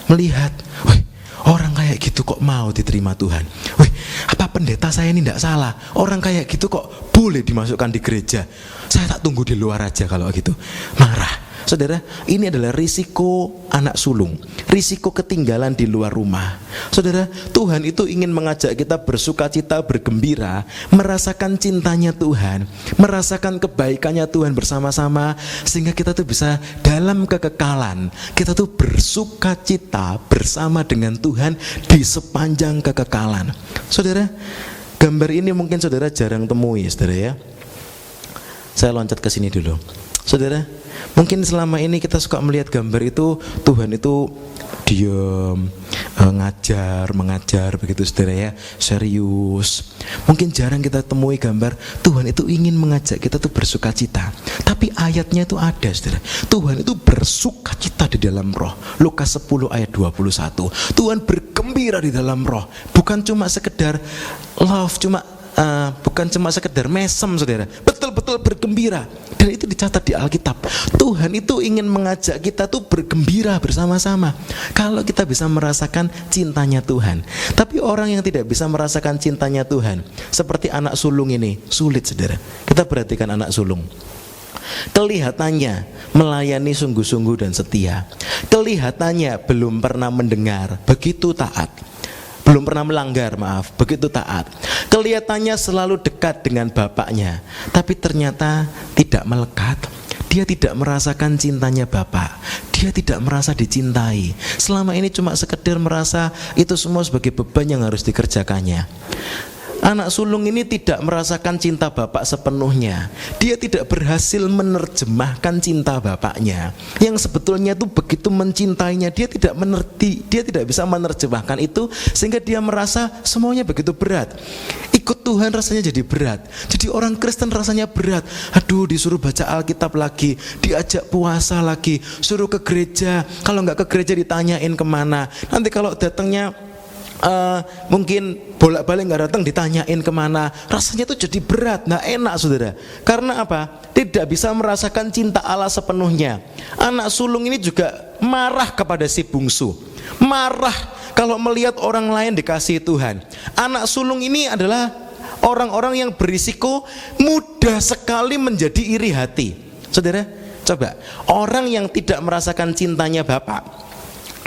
melihat, wih, orang kayak gitu kok mau diterima Tuhan. Wih, apa pendeta saya ini tidak salah? Orang kayak gitu kok boleh dimasukkan di gereja? Saya tak tunggu di luar aja kalau gitu. Marah. Saudara, ini adalah risiko anak sulung, risiko ketinggalan di luar rumah. Saudara, Tuhan itu ingin mengajak kita bersukacita, bergembira, merasakan cintanya Tuhan, merasakan kebaikannya Tuhan bersama-sama, sehingga kita tuh bisa dalam kekekalan, kita tuh bersukacita bersama dengan Tuhan di sepanjang kekekalan. Saudara, gambar ini mungkin saudara jarang temui, saudara ya. Saya loncat ke sini dulu. Saudara, mungkin selama ini kita suka melihat gambar itu Tuhan itu diam, mengajar begitu, saudara ya, serius. Mungkin jarang kita temui gambar Tuhan itu ingin mengajak kita tuh bersukacita. Tapi ayatnya itu ada, saudara. Tuhan itu bersukacita di dalam roh. Lukas 10 ayat 21. Tuhan bergembira di dalam roh. Bukan cuma sekedar love, bukan cuma sekedar mesem, saudara. Betul-betul bergembira. Dan itu dicatat di Alkitab. Tuhan itu ingin mengajak kita tuh bergembira bersama-sama. Kalau kita bisa merasakan cintanya Tuhan. Tapi orang yang tidak bisa merasakan cintanya Tuhan, seperti anak sulung ini, sulit, saudara. Kita perhatikan anak sulung. Kelihatannya melayani sungguh-sungguh dan setia. Kelihatannya belum pernah mendengar, begitu taat. Belum pernah melanggar, begitu taat. Kelihatannya selalu dekat dengan bapaknya, tapi ternyata tidak melekat. Dia tidak merasakan cintanya Bapa. Dia tidak merasa dicintai. Selama ini cuma sekedar merasa itu semua sebagai beban yang harus dikerjakannya. Anak sulung ini tidak merasakan cinta bapak sepenuhnya. Dia tidak berhasil menerjemahkan cinta bapaknya, yang sebetulnya itu begitu mencintainya. Dia tidak mengerti, dia tidak bisa menerjemahkan itu, sehingga dia merasa semuanya begitu berat. Ikut Tuhan rasanya jadi berat. Jadi orang Kristen rasanya berat. Aduh, disuruh baca Alkitab lagi, diajak puasa lagi, suruh ke gereja. Kalau nggak ke gereja ditanyain kemana. Nanti kalau datangnya mungkin bolak-balik nggak datang ditanyain kemana. Rasanya itu jadi berat, nggak enak saudara. Karena apa? Tidak bisa merasakan cinta Allah sepenuhnya. Anak sulung ini juga marah kepada si bungsu. Marah kalau melihat orang lain dikasihi Tuhan. Anak sulung ini adalah orang-orang yang berisiko mudah sekali menjadi iri hati. Saudara, coba orang yang tidak merasakan cintanya Bapak,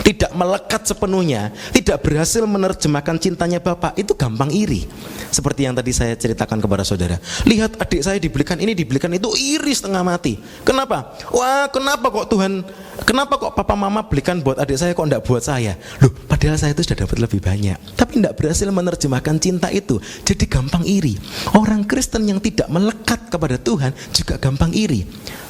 tidak melekat sepenuhnya, tidak berhasil menerjemahkan cintanya Bapak, itu gampang iri. Seperti yang tadi saya ceritakan kepada saudara. Lihat adik saya dibelikan ini, dibelikan itu, iri setengah mati. Kenapa? Wah, kenapa kok Tuhan, kenapa kok papa mama belikan buat adik saya, kok enggak buat saya? Loh, padahal saya itu sudah dapat lebih banyak. Tapi enggak berhasil menerjemahkan cinta itu, jadi gampang iri. Orang Kristen yang tidak melekat kepada Tuhan juga gampang iri.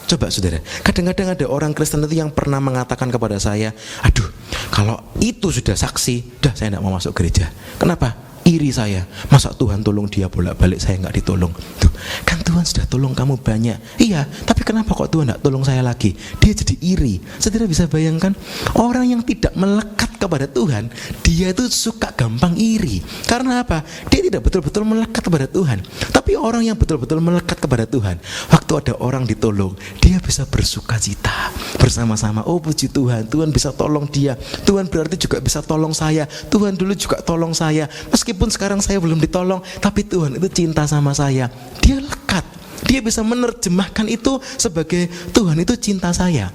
Coba saudara, kadang-kadang ada orang Kristen itu yang pernah mengatakan kepada saya, aduh, kalau itu sudah saksi, dah saya tidak mau masuk gereja. Kenapa? Iri saya, masa Tuhan tolong dia bolak-balik, saya nggak ditolong. Tuh, kan Tuhan sudah tolong kamu banyak. Iya, tapi kenapa kok Tuhan nggak tolong saya lagi? Dia jadi iri. Saudara bisa bayangkan, orang yang tidak melekat kepada Tuhan, dia itu suka gampang iri. Karena apa? Dia tidak betul-betul melekat kepada Tuhan. Tapi orang yang betul-betul melekat kepada Tuhan, waktu ada orang ditolong, dia bisa bersuka cita bersama-sama. Oh puji Tuhan, Tuhan bisa tolong dia. Tuhan berarti juga bisa tolong saya. Tuhan dulu juga tolong saya. Meskipun sekarang saya belum ditolong, tapi Tuhan itu cinta sama saya. Dia lekat. Dia bisa menerjemahkan itu sebagai Tuhan itu cinta saya.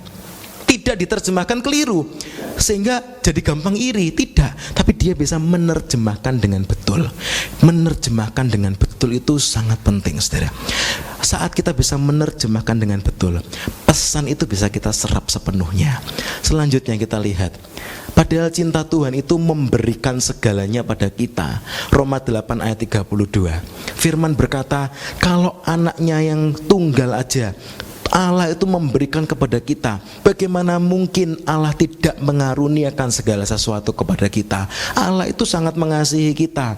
Tidak diterjemahkan keliru sehingga jadi gampang iri, tidak, tapi dia bisa menerjemahkan dengan betul. Menerjemahkan dengan betul itu sangat penting, saudara. Saat kita bisa menerjemahkan dengan betul, pesan itu bisa kita serap sepenuhnya. Selanjutnya kita lihat, padahal cinta Tuhan itu memberikan segalanya pada kita. Roma 8 ayat 32. Firman berkata, kalau anaknya yang tunggal aja Allah itu memberikan kepada kita, bagaimana mungkin Allah tidak mengaruniakan segala sesuatu kepada kita? Allah itu sangat mengasihi kita.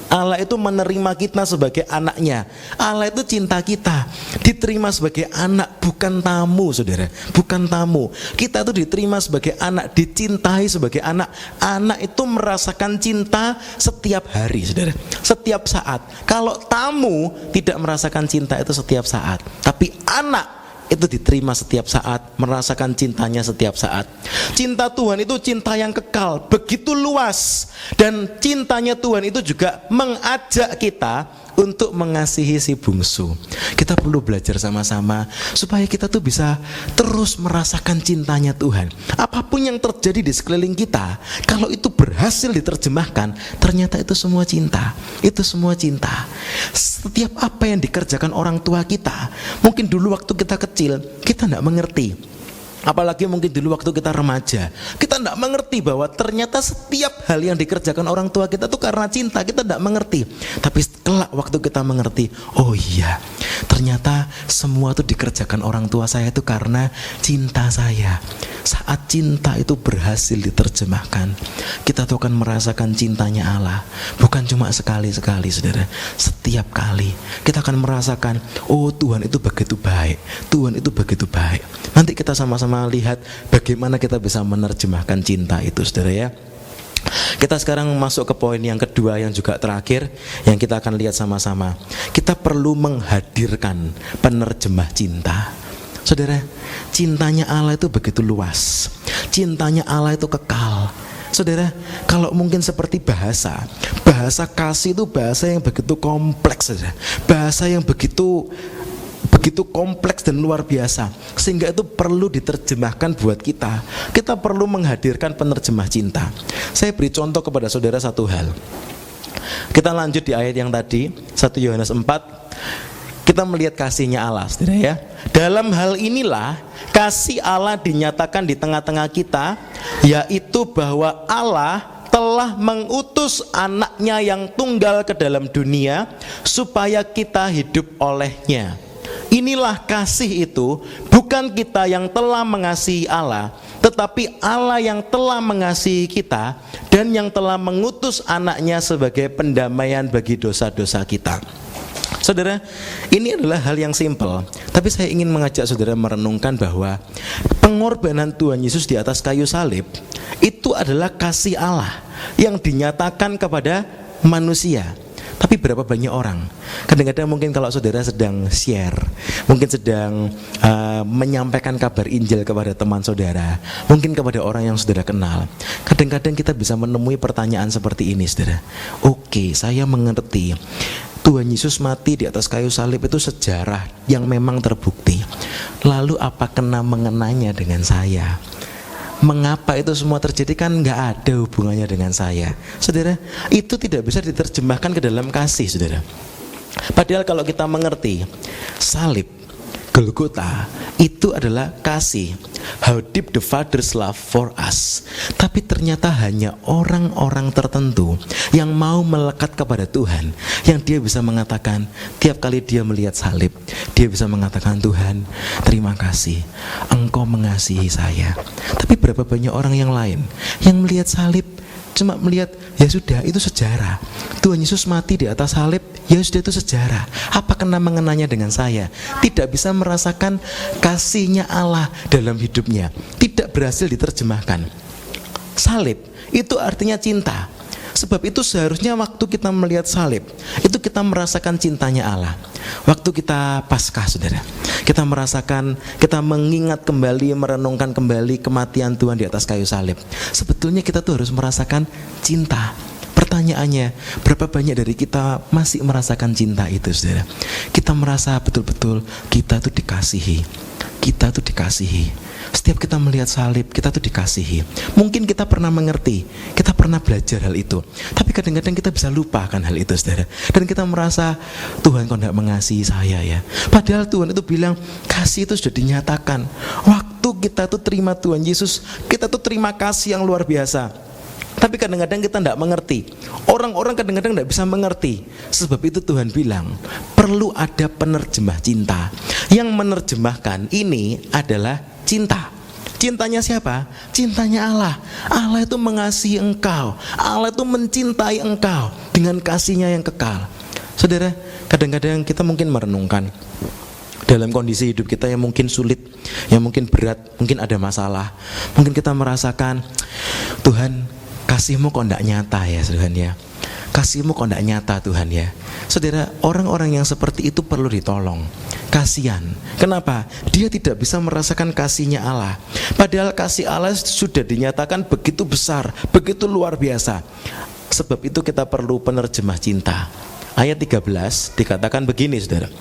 Allah itu menerima kita sebagai anaknya. Allah itu cinta kita, diterima sebagai anak, bukan tamu, saudara, bukan tamu. Kita itu diterima sebagai anak, dicintai sebagai anak. Anak itu merasakan cinta setiap hari, saudara, setiap saat. Kalau tamu tidak merasakan cinta itu setiap saat, tapi anak itu diterima setiap saat, merasakan cintanya setiap saat. Cinta Tuhan itu cinta yang kekal, begitu luas. Dan cintanya Tuhan itu juga mengajak kita untuk mengasihi si bungsu. Kita perlu belajar sama-sama supaya kita tuh bisa terus merasakan cintanya Tuhan. Apapun yang terjadi di sekeliling kita, kalau itu berhasil diterjemahkan, ternyata itu semua cinta. Itu semua cinta. Setiap apa yang dikerjakan orang tua kita, mungkin dulu waktu kita kecil, kita tidak mengerti. Apalagi mungkin dulu waktu kita remaja, kita tidak mengerti bahwa ternyata setiap hal yang dikerjakan orang tua kita itu karena cinta. Kita tidak mengerti. Tapi kelak waktu kita mengerti, oh iya, ternyata semua itu dikerjakan orang tua saya itu karena cinta saya. Saat cinta itu berhasil diterjemahkan, kita tuh akan merasakan cintanya Allah. Bukan cuma sekali-sekali, saudara, setiap kali kita akan merasakan, oh Tuhan itu begitu baik, Tuhan itu begitu baik. Nanti kita sama-sama lihat bagaimana kita bisa menerjemahkan cinta itu, saudara ya. Kita sekarang masuk ke poin yang kedua yang juga terakhir, yang kita akan lihat sama-sama. Kita perlu menghadirkan penerjemah cinta. Saudara, cintanya Allah itu begitu luas. Cintanya Allah itu kekal. Saudara, kalau mungkin seperti bahasa kasih itu bahasa yang begitu kompleks, saudara. Bahasa yang begitu kompleks dan luar biasa, sehingga itu perlu diterjemahkan buat kita. Kita perlu menghadirkan penerjemah cinta. Saya beri contoh kepada saudara satu hal. Kita lanjut di ayat yang tadi, 1 Yohanes 4. Kita melihat kasihnya Allah, saudara ya. Dalam hal inilah kasih Allah dinyatakan di tengah-tengah kita, yaitu bahwa Allah telah mengutus anaknya yang tunggal ke dalam dunia supaya kita hidup olehnya. Inilah kasih itu, bukan kita yang telah mengasihi Allah, tetapi Allah yang telah mengasihi kita dan yang telah mengutus anaknya sebagai pendamaian bagi dosa-dosa kita. Saudara, ini adalah hal yang simpel, tapi saya ingin mengajak saudara merenungkan bahwa pengorbanan Tuhan Yesus di atas kayu salib itu adalah kasih Allah yang dinyatakan kepada manusia. Tapi berapa banyak orang? Kadang-kadang mungkin kalau saudara sedang share, mungkin sedang menyampaikan kabar Injil kepada teman saudara, mungkin kepada orang yang saudara kenal, kadang-kadang kita bisa menemui pertanyaan seperti ini, saudara. Oke, saya mengerti Tuhan Yesus mati di atas kayu salib itu sejarah yang memang terbukti. Lalu apa kena mengenanya dengan saya? Mengapa itu semua terjadi? Kan nggak ada hubungannya dengan saya. Saudara, itu tidak bisa diterjemahkan ke dalam kasih, saudara. Padahal kalau kita mengerti salib, Golgota itu adalah kasih. How deep the Father's love for us. Tapi ternyata hanya orang-orang tertentu yang mau melekat kepada Tuhan, yang dia bisa mengatakan, tiap kali dia melihat salib, dia bisa mengatakan, Tuhan, terima kasih, Engkau mengasihi saya. Tapi berapa banyak orang yang lain yang melihat salib cuma melihat, ya sudah, itu sejarah. Tuhan Yesus mati di atas salib, ya sudah, itu sejarah. Apa kena mengenanya dengan saya? Tidak bisa merasakan kasihnya Allah dalam hidupnya. Tidak berhasil diterjemahkan. Salib itu artinya cinta. Sebab itu seharusnya waktu kita melihat salib, itu kita merasakan cintanya Allah. Waktu kita Paskah, saudara, kita merasakan, kita mengingat kembali, merenungkan kembali kematian Tuhan di atas kayu salib. Sebetulnya kita tuh harus merasakan cinta. Pertanyaannya, berapa banyak dari kita masih merasakan cinta itu, saudara? Kita merasa betul-betul kita tuh dikasihi. Kita tuh dikasihi. Setiap kita melihat salib, kita tuh dikasihi. Mungkin kita pernah mengerti, kita pernah belajar hal itu, tapi kadang-kadang kita bisa lupakan hal itu, saudara. Dan kita merasa, Tuhan kok tidak mengasihi saya ya. Padahal Tuhan itu bilang, kasih itu sudah dinyatakan. Waktu kita tuh terima Tuhan Yesus, kita tuh terima kasih yang luar biasa. Tapi kadang-kadang kita tidak mengerti. Orang-orang kadang-kadang tidak bisa mengerti. Sebab itu Tuhan bilang, perlu ada penerjemah cinta. Yang menerjemahkan ini adalah cinta. Cintanya siapa? Cintanya Allah. Allah itu mengasihi engkau. Allah itu mencintai engkau dengan kasihnya yang kekal. Saudara, kadang-kadang kita mungkin merenungkan dalam kondisi hidup kita yang mungkin sulit, yang mungkin berat, mungkin ada masalah. Mungkin kita merasakan, Tuhan, kasih-Mu kok tidak nyata ya, Tuhan ya. Kasih-Mu kok tidak nyata, Tuhan ya. Saudara, orang-orang yang seperti itu perlu ditolong. Kasihan. Kenapa? Dia tidak bisa merasakan kasihnya Allah. Padahal kasih Allah sudah dinyatakan begitu besar, begitu luar biasa. Sebab itu kita perlu penerjemah cinta. Ayat 13 dikatakan begini, saudara.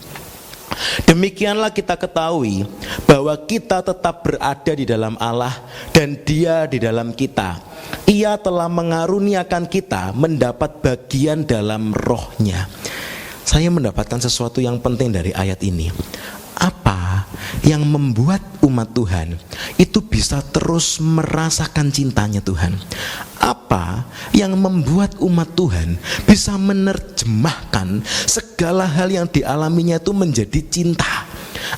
Demikianlah kita ketahui bahwa kita tetap berada di dalam Allah dan Dia di dalam kita. Ia telah mengaruniakan kita mendapat bagian dalam rohnya. Saya mendapatkan sesuatu yang penting dari ayat ini. Apa yang membuat umat Tuhan itu bisa terus merasakan cintanya Tuhan? Apa yang membuat umat Tuhan bisa menerjemahkan segala hal yang dialaminya itu menjadi cinta?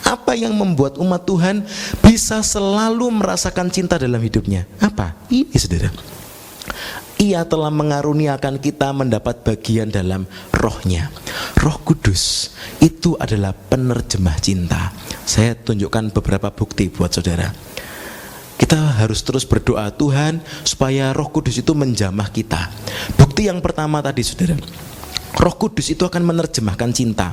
Apa yang membuat umat Tuhan bisa selalu merasakan cinta dalam hidupnya? Apa? Ini, saudara. Ia telah mengaruniakan kita mendapat bagian dalam rohnya. Roh Kudus itu adalah penerjemah cinta. Saya tunjukkan beberapa bukti buat saudara. Kita harus terus berdoa Tuhan supaya Roh Kudus itu menjamah kita. Bukti yang pertama tadi, saudara, Roh Kudus itu akan menerjemahkan cinta.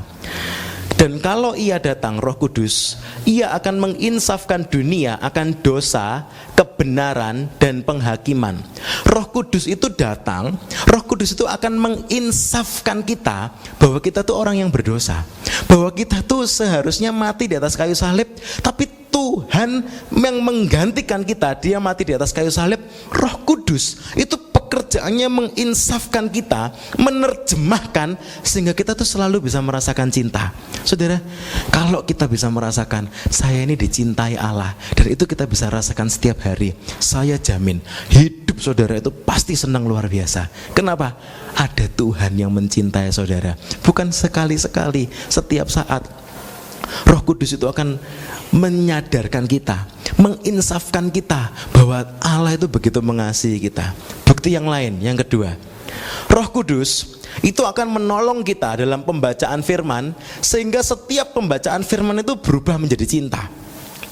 Dan kalau ia datang, Roh Kudus, ia akan menginsafkan dunia akan dosa, kebenaran, dan penghakiman. Roh Kudus itu datang, Roh Kudus itu akan menginsafkan kita bahwa kita tuh orang yang berdosa, bahwa kita tuh seharusnya mati di atas kayu salib, tapi Tuhan yang menggantikan kita, Dia mati di atas kayu salib. Roh Kudus itu pekerjaannya menginsafkan kita, menerjemahkan sehingga kita tuh selalu bisa merasakan cinta. Saudara, kalau kita bisa merasakan saya ini dicintai Allah, dan itu kita bisa rasakan setiap hari, saya jamin hidup saudara itu pasti senang luar biasa. Kenapa? Ada Tuhan yang mencintai saudara. Bukan sekali-sekali, setiap saat. Roh Kudus itu akan menyadarkan kita menginsafkan kita bahwa Allah itu begitu mengasihi kita. Bukti yang lain, yang kedua, Roh Kudus itu akan menolong kita dalam pembacaan firman, sehingga setiap pembacaan firman itu berubah menjadi cinta.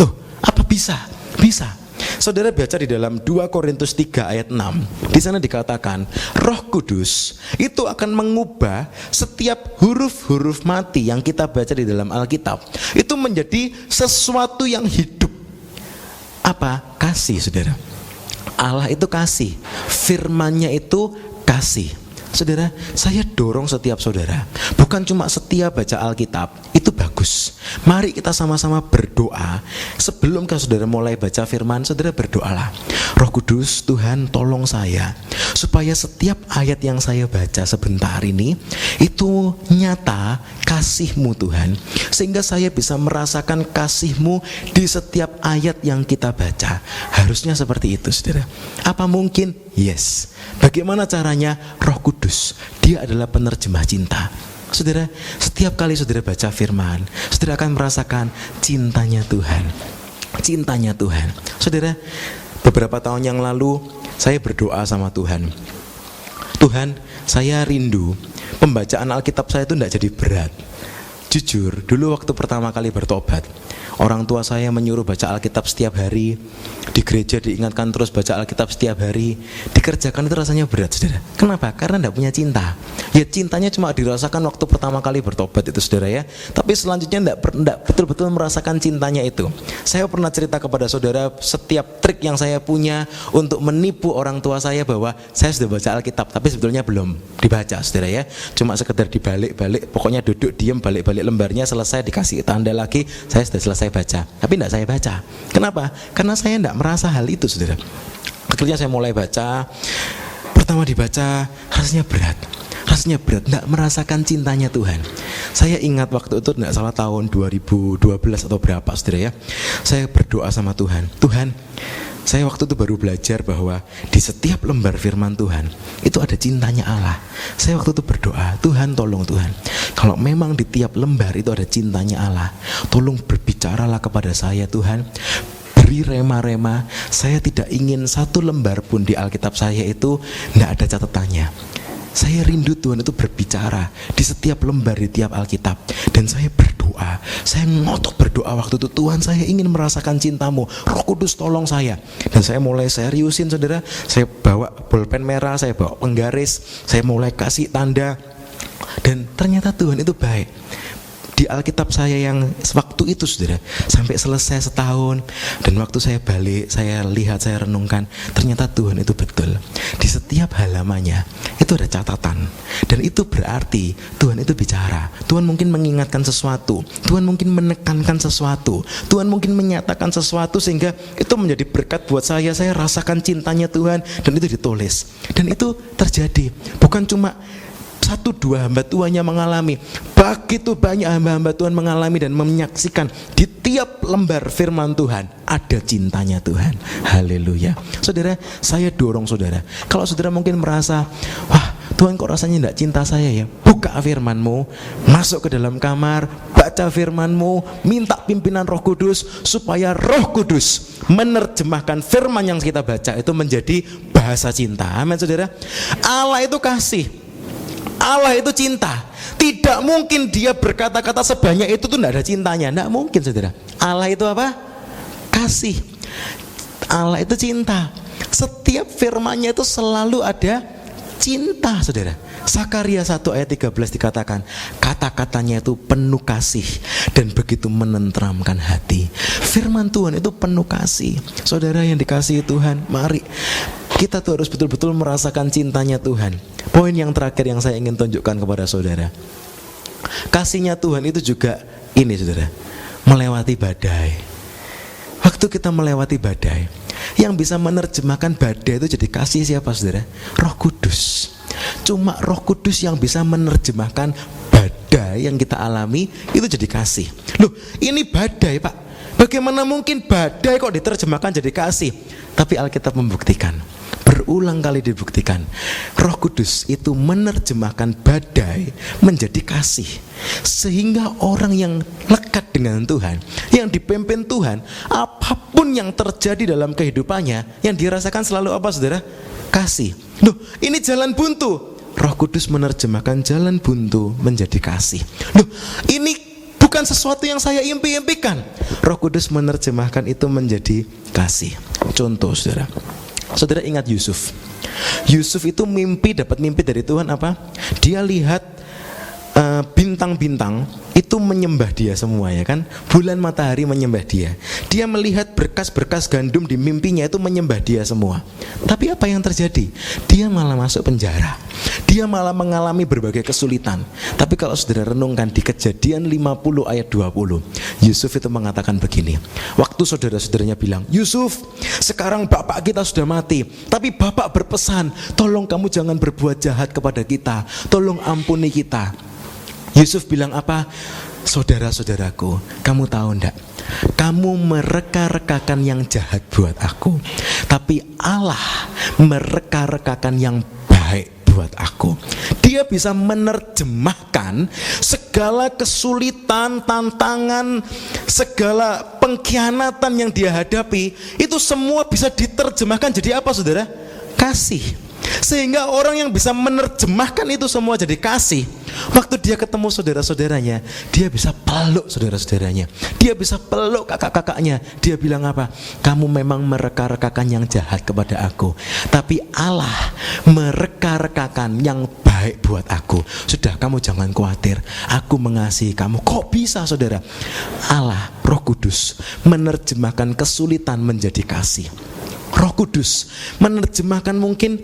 Oh, apa bisa? Bisa. Saudara baca di dalam 2 Korintus 3 ayat 6. Di sana dikatakan, Roh Kudus itu akan mengubah setiap huruf-huruf mati yang kita baca di dalam Alkitab itu menjadi sesuatu yang hidup. Apa? Kasih, saudara. Allah itu kasih. Firman-Nya itu kasih. Saudara, saya dorong setiap saudara, bukan cuma setiap baca Alkitab, itu bagus. Mari kita sama-sama berdoa. Sebelum saudara mulai baca firman, saudara berdoalah. Roh Kudus, Tuhan tolong saya, supaya setiap ayat yang saya baca sebentar ini, itu nyata kasih-Mu Tuhan. Sehingga saya bisa merasakan kasih-Mu di setiap ayat yang kita baca. Harusnya seperti itu, saudara. Apa mungkin? Yes. Bagaimana caranya? Roh Kudus, Dia adalah penerjemah cinta. Saudara, setiap kali saudara baca firman, saudara akan merasakan cintanya Tuhan. Cintanya Tuhan. Saudara, beberapa tahun yang lalu saya berdoa sama Tuhan. Tuhan, saya rindu pembacaan Alkitab saya itu tidak jadi berat. Jujur, dulu waktu pertama kali bertobat, orang tua saya menyuruh baca Alkitab setiap hari. Di gereja diingatkan terus baca Alkitab setiap hari. Dikerjakan itu rasanya berat, saudara. Kenapa? Karena tidak punya cinta. Ya cintanya cuma dirasakan waktu pertama kali bertobat itu, saudara ya. Tapi selanjutnya tidak betul-betul merasakan cintanya itu. Saya pernah cerita kepada saudara setiap trik yang saya punya untuk menipu orang tua saya bahwa saya sudah baca Alkitab, tapi sebetulnya belum dibaca, saudara ya. Cuma sekedar dibalik-balik, pokoknya duduk diam balik-balik lembarnya, selesai dikasih tanda lagi, saya sudah selesai baca. Tapi tidak saya baca. Kenapa? Karena saya tidak merasa hal itu, saudara. Akhirnya saya mulai baca. Pertama dibaca rasanya berat, tidak merasakan cintanya Tuhan. Saya ingat waktu itu tidak salah tahun 2012 atau berapa, saudara ya. Saya berdoa sama Tuhan. Tuhan, saya waktu itu baru belajar bahwa di setiap lembar firman Tuhan itu ada cintanya Allah. Saya waktu itu berdoa, Tuhan tolong Tuhan, kalau memang di tiap lembar itu ada cintanya Allah, tolong berbicaralah kepada saya Tuhan. Beri rema-rema. Saya tidak ingin satu lembar pun di Alkitab saya itu tidak ada catatannya. Saya rindu Tuhan itu berbicara di setiap lembar di tiap Alkitab. Dan saya berdoa, saya ngotot berdoa waktu itu, Tuhan saya ingin merasakan cintamu, Roh Kudus tolong saya. Dan saya mulai seriusin, saudara. Saya bawa bolpen merah, saya bawa penggaris, saya mulai kasih tanda. Dan ternyata Tuhan itu baik. Di Alkitab saya yang waktu itu, saudara, sampai selesai setahun, dan waktu saya balik, saya lihat, saya renungkan, ternyata Tuhan itu betul. Di setiap halamannya itu ada catatan, dan itu berarti Tuhan itu bicara. Tuhan mungkin mengingatkan sesuatu, Tuhan mungkin menekankan sesuatu, Tuhan mungkin menyatakan sesuatu, sehingga itu menjadi berkat buat saya. Saya rasakan cintanya Tuhan, dan itu ditulis. Dan itu terjadi, bukan cuma 1-2 hamba Tuhan yang mengalami, begitu banyak hamba-hamba Tuhan mengalami dan menyaksikan di tiap lembar firman Tuhan ada cintanya Tuhan. Haleluya. Saudara, saya dorong saudara, kalau saudara mungkin merasa, wah Tuhan kok rasanya tidak cinta saya ya, buka firman-Mu, masuk ke dalam kamar, baca firman-Mu, minta pimpinan Roh Kudus, supaya Roh Kudus menerjemahkan firman yang kita baca itu menjadi bahasa cinta. Amin, saudara. Allah itu kasih, Allah itu cinta. Tidak mungkin Dia berkata-kata sebanyak itu tuh tidak ada cintanya. Tidak mungkin, saudara. Allah itu apa? Kasih. Allah itu cinta. Setiap firman-Nya itu selalu ada cinta, saudara. Sakaria 1 ayat 13 dikatakan, kata-katanya itu penuh kasih dan begitu menenteramkan hati. Firman Tuhan itu penuh kasih. Saudara yang dikasihi Tuhan, mari kita tuh harus betul-betul merasakan cintanya Tuhan. Poin yang terakhir yang saya ingin tunjukkan kepada saudara, kasihnya Tuhan itu juga ini, saudara, melewati badai. Waktu kita melewati badai, yang bisa menerjemahkan badai itu jadi kasih siapa, saudara? Roh Kudus. Cuma Roh Kudus yang bisa menerjemahkan badai yang kita alami itu jadi kasih. Loh, ini badai, Pak. Bagaimana mungkin badai kok diterjemahkan jadi kasih? Tapi Alkitab membuktikan berulang kali dibuktikan. Roh Kudus itu menerjemahkan badai menjadi kasih. Sehingga orang yang lekat dengan Tuhan, yang dipimpin Tuhan, apapun yang terjadi dalam kehidupannya, yang dirasakan selalu apa saudara? Kasih. Loh, ini jalan buntu. Roh Kudus menerjemahkan jalan buntu menjadi kasih. Loh, ini bukan sesuatu yang saya impi-impikan. Roh Kudus menerjemahkan itu menjadi kasih. Contoh saudara, saudara ingat Yusuf. Yusuf itu dapat mimpi dari Tuhan apa? Dia lihat bintang-bintang itu menyembah dia semua, ya kan? Bulan, matahari menyembah dia. Dia melihat berkas-berkas gandum di mimpinya itu menyembah dia semua. Tapi apa yang terjadi? Dia malah masuk penjara. Dia malah mengalami berbagai kesulitan. Tapi kalau saudara renungkan di Kejadian 50 ayat 20, Yusuf itu mengatakan begini. Waktu saudara-saudaranya bilang, Yusuf, sekarang bapak kita sudah mati, tapi bapak berpesan, tolong kamu jangan berbuat jahat kepada kita, tolong ampuni kita. Yusuf bilang apa? Saudara-saudaraku, kamu tahu enggak? Kamu mereka-rekakan yang jahat buat aku, tapi Allah mereka-rekakan yang baik buat aku. Dia bisa menerjemahkan segala kesulitan, tantangan, segala pengkhianatan yang dia hadapi, itu semua bisa diterjemahkan jadi apa saudara? Kasih. Sehingga orang yang bisa menerjemahkan itu semua jadi kasih, waktu dia ketemu saudara-saudaranya, dia bisa peluk saudara-saudaranya, dia bisa peluk kakak-kakaknya. Dia bilang apa? Kamu memang mereka-rekakan yang jahat kepada aku, tapi Allah mereka-rekakan yang baik buat aku. Sudah, kamu jangan khawatir, aku mengasihi kamu. Kok bisa saudara? Allah, Roh Kudus menerjemahkan kesulitan menjadi kasih. Roh Kudus menerjemahkan mungkin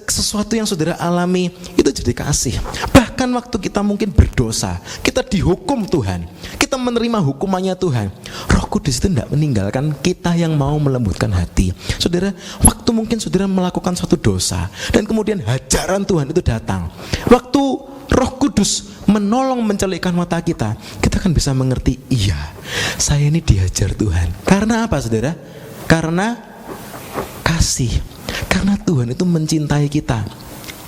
sesuatu yang saudara alami itu jadi kasih. Bahkan waktu kita mungkin berdosa, kita dihukum Tuhan, kita menerima hukumannya Tuhan, Roh Kudus itu tidak meninggalkan kita yang mau melembutkan hati. Saudara, waktu mungkin saudara melakukan suatu dosa dan kemudian hajaran Tuhan itu datang, waktu Roh Kudus menolong mencelikkan mata kita, kita kan bisa mengerti, iya, saya ini dihajar Tuhan. Karena apa saudara? Karena kasih. Karena Tuhan itu mencintai kita.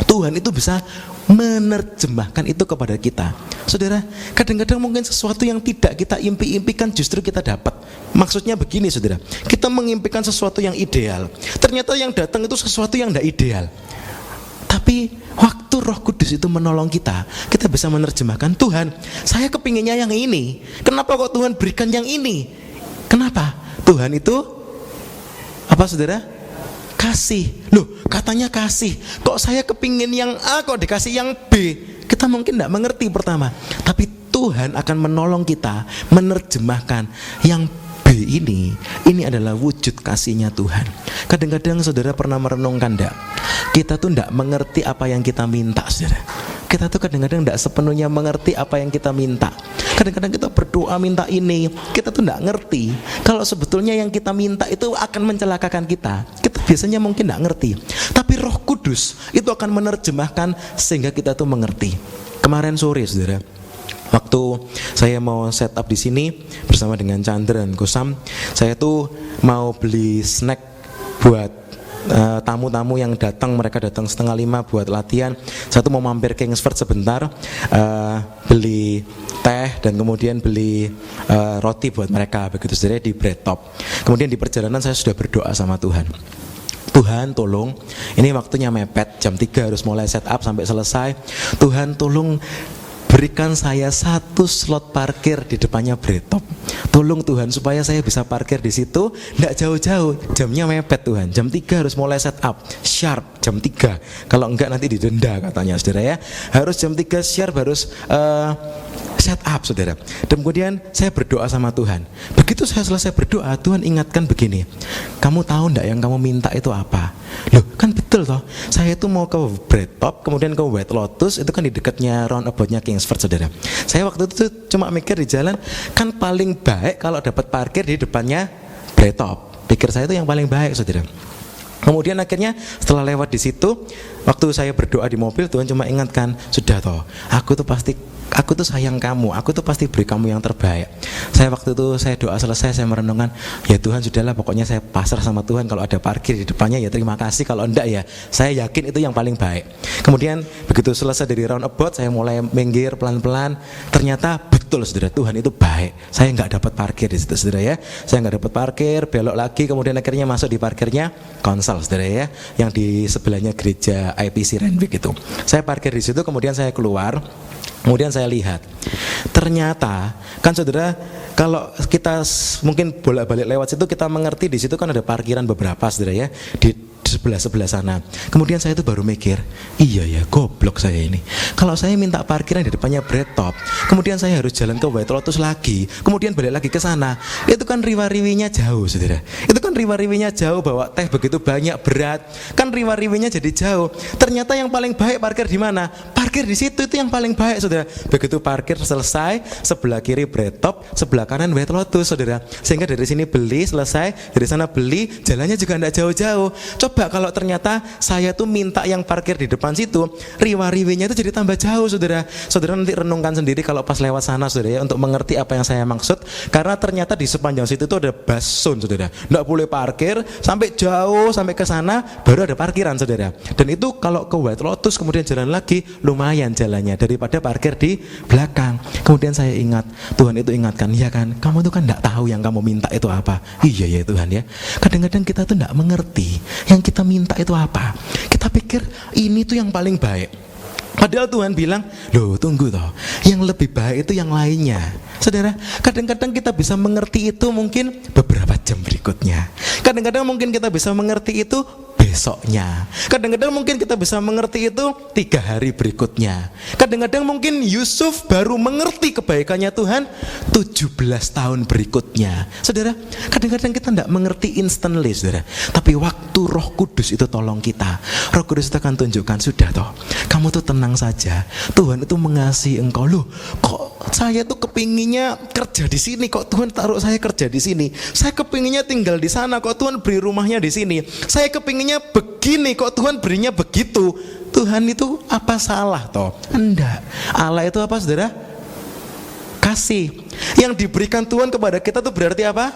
Tuhan itu bisa menerjemahkan itu kepada kita. Saudara, kadang-kadang mungkin sesuatu yang tidak kita impi-impikan justru kita dapat. Maksudnya begini saudara, kita mengimpikan sesuatu yang ideal, ternyata yang datang itu sesuatu yang tidak ideal. Tapi waktu Roh Kudus itu menolong kita, kita bisa menerjemahkan, Tuhan, saya kepinginnya yang ini, kenapa kok Tuhan berikan yang ini? Kenapa? Tuhan itu apa saudara? Kasih. Loh, katanya kasih, kok saya kepingin yang A kok dikasih yang B? Kita mungkin tidak mengerti pertama, tapi Tuhan akan menolong kita menerjemahkan yang B ini adalah wujud kasihnya Tuhan. Kadang-kadang saudara pernah merenungkan enggak? Kita tuh tidak mengerti apa yang kita minta saudara. Kita tuh kadang-kadang tidak sepenuhnya mengerti apa yang kita minta. Kadang-kadang kita berdoa minta ini, kita tuh tidak ngerti kalau sebetulnya yang kita minta itu akan mencelakakan kita. Kita biasanya mungkin tidak ngerti, tapi Roh Kudus itu akan menerjemahkan sehingga kita tuh mengerti. Kemarin sore saudara, waktu saya mau set up di sini bersama dengan Chandra dan Kusam, saya tuh mau beli snack buat tamu-tamu yang datang. Mereka datang 4:30 buat latihan. Saya tuh mau mampir Kingsford sebentar, beli teh dan kemudian beli roti buat mereka, begitu saudara, di bread top. Kemudian di perjalanan saya sudah berdoa sama Tuhan. Tuhan tolong, ini waktunya mepet, jam 3 harus mulai set up sampai selesai. Tuhan tolong berikan saya 1 slot parkir di depannya Bread Top. Tolong Tuhan supaya saya bisa parkir di situ, tidak jauh-jauh. Jamnya mepet Tuhan, jam 3 harus mulai set up sharp, jam 3. Kalau enggak nanti didenda katanya saudara ya. Harus jam 3 sharp harus set up saudara. Dan kemudian saya berdoa sama Tuhan. Begitu saya selesai berdoa, Tuhan ingatkan begini, kamu tahu enggak yang kamu minta itu apa? Loh, kan betul toh, saya itu mau ke Bread Top, kemudian ke White Lotus, itu kan di dekatnya roundaboutnya Kingsford saudara. Saya waktu itu cuma mikir di jalan, kan paling baik kalau dapat parkir di depannya Bread Top. Pikir saya itu yang paling baik saudara. Kemudian akhirnya setelah lewat di situ, waktu saya berdoa di mobil, Tuhan cuma ingatkan, sudah toh, aku tuh pasti aku tuh sayang kamu, aku tuh pasti beri kamu yang terbaik. Saya waktu itu saya doa selesai, saya merenungkan, ya Tuhan sudahlah, pokoknya saya pasrah sama Tuhan. Kalau ada parkir di depannya ya terima kasih, kalau enggak ya saya yakin itu yang paling baik. Kemudian begitu selesai dari roundabout, saya mulai minggir pelan-pelan. Ternyata betul saudara, Tuhan itu baik. Saya nggak dapat parkir di situ saudara ya. Saya nggak dapat parkir, belok lagi, kemudian akhirnya masuk di parkirnya Konsel saudara ya, yang di sebelahnya gereja IPC Renwick itu. Saya parkir di situ, kemudian saya keluar. Kemudian saya lihat, ternyata kan saudara, kalau kita mungkin bolak-balik lewat situ, kita mengerti di situ kan ada parkiran beberapa saudara ya, di sebelah sana. Kemudian saya itu baru mikir, iya ya, goblok saya ini. Kalau saya minta parkiran di depannya Bread Top, kemudian saya harus jalan ke White Lotus lagi, kemudian balik lagi ke sana, itu kan riwa-riwinya jauh saudara. Itu kan riwa-riwinya jauh, bawa teh begitu banyak berat, kan riwa-riwinya jadi jauh. Ternyata yang paling baik parkir di mana? Parkir di situ, itu yang paling baik saudara. Begitu parkir selesai, sebelah kiri Bread Top, sebelah kanan White Lotus saudara. Sehingga dari sini beli selesai, dari sana beli, jalannya juga tidak jauh-jauh. Coba kalau ternyata saya tuh minta yang parkir di depan situ, riwa-riwinya itu jadi tambah jauh saudara. Saudara nanti renungkan sendiri kalau pas lewat sana saudara ya, untuk mengerti apa yang saya maksud. Karena ternyata di sepanjang situ itu ada bus zone saudara, nggak boleh parkir sampai jauh, sampai ke sana baru ada parkiran saudara. Dan itu kalau ke White Lotus kemudian jalan lagi, lumayan jalannya daripada parkir di belakang. Kemudian saya ingat, Tuhan itu ingatkan, ya kan, kamu tuh kan nggak tahu yang kamu minta itu apa. Iya ya Tuhan ya, kadang-kadang kita tuh nggak mengerti yang kita minta itu apa. Kita pikir ini tuh yang paling baik, padahal Tuhan bilang, loh tunggu toh, yang lebih baik itu yang lainnya. Saudara, kadang-kadang kita bisa mengerti itu mungkin beberapa jam berikutnya. Kadang-kadang mungkin kita bisa mengerti itu besoknya. Kadang-kadang mungkin kita bisa mengerti itu 3 hari berikutnya. Kadang-kadang mungkin Yusuf baru mengerti kebaikannya Tuhan 17 tahun berikutnya. Saudara, kadang-kadang kita tidak mengerti instantly saudara. Tapi waktu Roh Kudus itu tolong kita, Roh Kudus itu akan tunjukkan, sudah toh, kamu tuh tenang saja, Tuhan itu mengasihi engkau. Loh, kok saya tuh kepinginnya kerja di sini, kok Tuhan taruh saya kerja di sini. Saya kepinginnya tinggal di sana, kok Tuhan beri rumahnya di sini. Saya kepinginnya begini, kok Tuhan berinya begitu. Tuhan itu apa salah toh? Enggak. Allah itu apa saudara? Kasih. Yang diberikan Tuhan kepada kita itu berarti apa?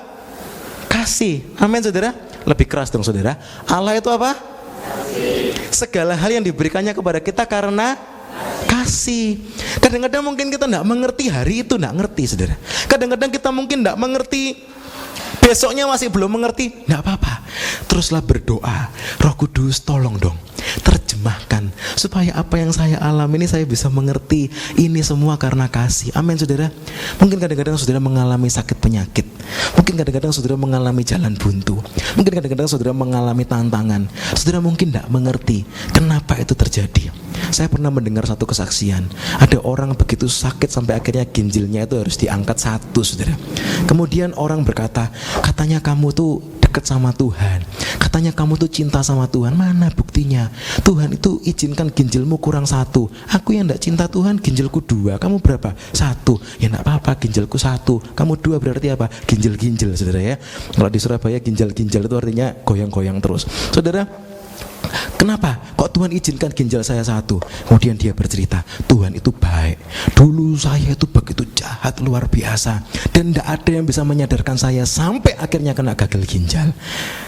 Kasih. Amin saudara. Lebih keras dong saudara. Allah itu apa? Kasih. Segala hal yang diberikannya kepada kita karena kasih. Kadang-kadang mungkin kita tidak mengerti hari itu, tidak ngerti saudara. Kadang-kadang kita mungkin tidak mengerti, besoknya masih belum mengerti, tidak apa-apa. Teruslah berdoa, Roh Kudus tolong dong terjemahkan supaya apa yang saya alami ini saya bisa mengerti. Ini semua karena kasih. Amin saudara. Mungkin kadang-kadang saudara mengalami sakit penyakit, mungkin kadang-kadang saudara mengalami jalan buntu, mungkin kadang-kadang saudara mengalami tantangan. Saudara mungkin tidak mengerti kenapa itu terjadi. Saya pernah mendengar satu kesaksian, ada orang begitu sakit sampai akhirnya ginjalnya itu harus diangkat satu saudara. Kemudian orang berkata, katanya kamu tuh dekat sama Tuhan, katanya kamu tuh cinta sama Tuhan. Mana buktinya? Tuhan itu izinkan ginjalmu kurang satu. Aku yang tidak cinta Tuhan, ginjalku 2. Kamu berapa? 1. Ya tidak apa-apa, ginjalku 1. Kamu 2 berarti apa? Ginjal-ginjal saudara ya. Kalau di Surabaya ginjal-ginjal itu artinya goyang-goyang terus. Saudara, kenapa kok Tuhan izinkan ginjal saya 1? Kemudian dia bercerita, Tuhan itu baik. Dulu saya itu begitu jahat luar biasa, dan tidak ada yang bisa menyadarkan saya sampai akhirnya kena gagal ginjal.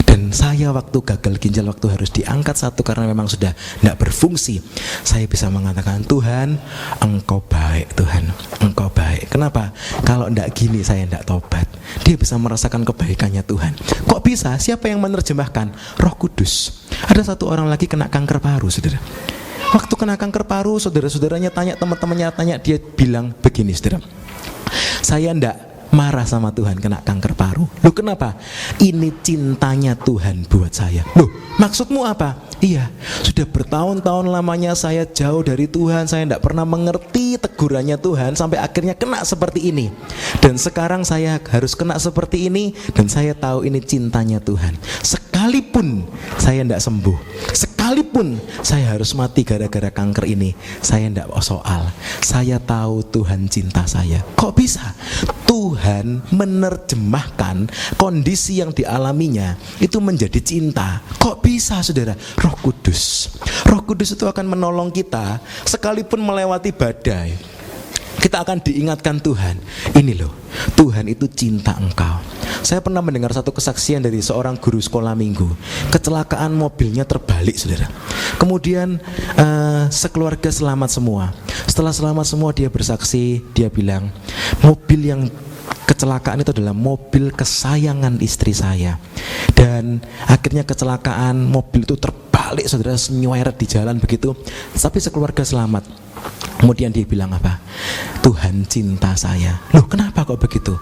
Dan saya waktu gagal ginjal, waktu harus diangkat 1 karena memang sudah tidak berfungsi, saya bisa mengatakan, Tuhan Engkau baik, Tuhan Engkau baik. Kenapa? Kalau tidak gini saya tidak tobat. Dia bisa merasakan kebaikannya Tuhan. Kok bisa? Siapa yang menerjemahkan? Roh Kudus. Ada satu orang lagi kena kanker paru saudara. Waktu kena kanker paru, saudara-saudaranya tanya, teman-temannya tanya, dia bilang begini saudara, saya ndak marah sama Tuhan kena kanker paru. Loh kenapa? Ini cintanya Tuhan buat saya. Loh maksudmu apa? Iya, sudah bertahun-tahun lamanya saya jauh dari Tuhan, saya tidak pernah mengerti tegurannya Tuhan sampai akhirnya kena seperti ini. Dan sekarang saya harus kena seperti ini, dan saya tahu ini cintanya Tuhan. Sekalipun saya tidak sembuh, sekalipun saya harus mati gara-gara kanker ini, saya tidak soal. Saya tahu Tuhan cinta saya. Kok bisa? Tuhan menerjemahkan kondisi yang dialaminya itu menjadi cinta. Kok bisa saudara? Roh Kudus. Roh Kudus itu akan menolong kita sekalipun melewati badai. kita akan diingatkan Tuhan, ini loh, Tuhan itu cinta engkau. Saya pernah mendengar satu kesaksian dari seorang guru sekolah minggu. Kecelakaan mobilnya terbalik, saudara. Kemudian sekeluarga selamat semua. Setelah selamat semua, dia bersaksi, dia bilang, mobil yang kecelakaan itu adalah mobil kesayangan istri saya. Dan akhirnya kecelakaan, mobil itu terbalik, saudara, nyeweret di jalan begitu. Tapi sekeluarga selamat. Kemudian dia bilang apa? Tuhan cinta saya. Loh, kenapa kok begitu?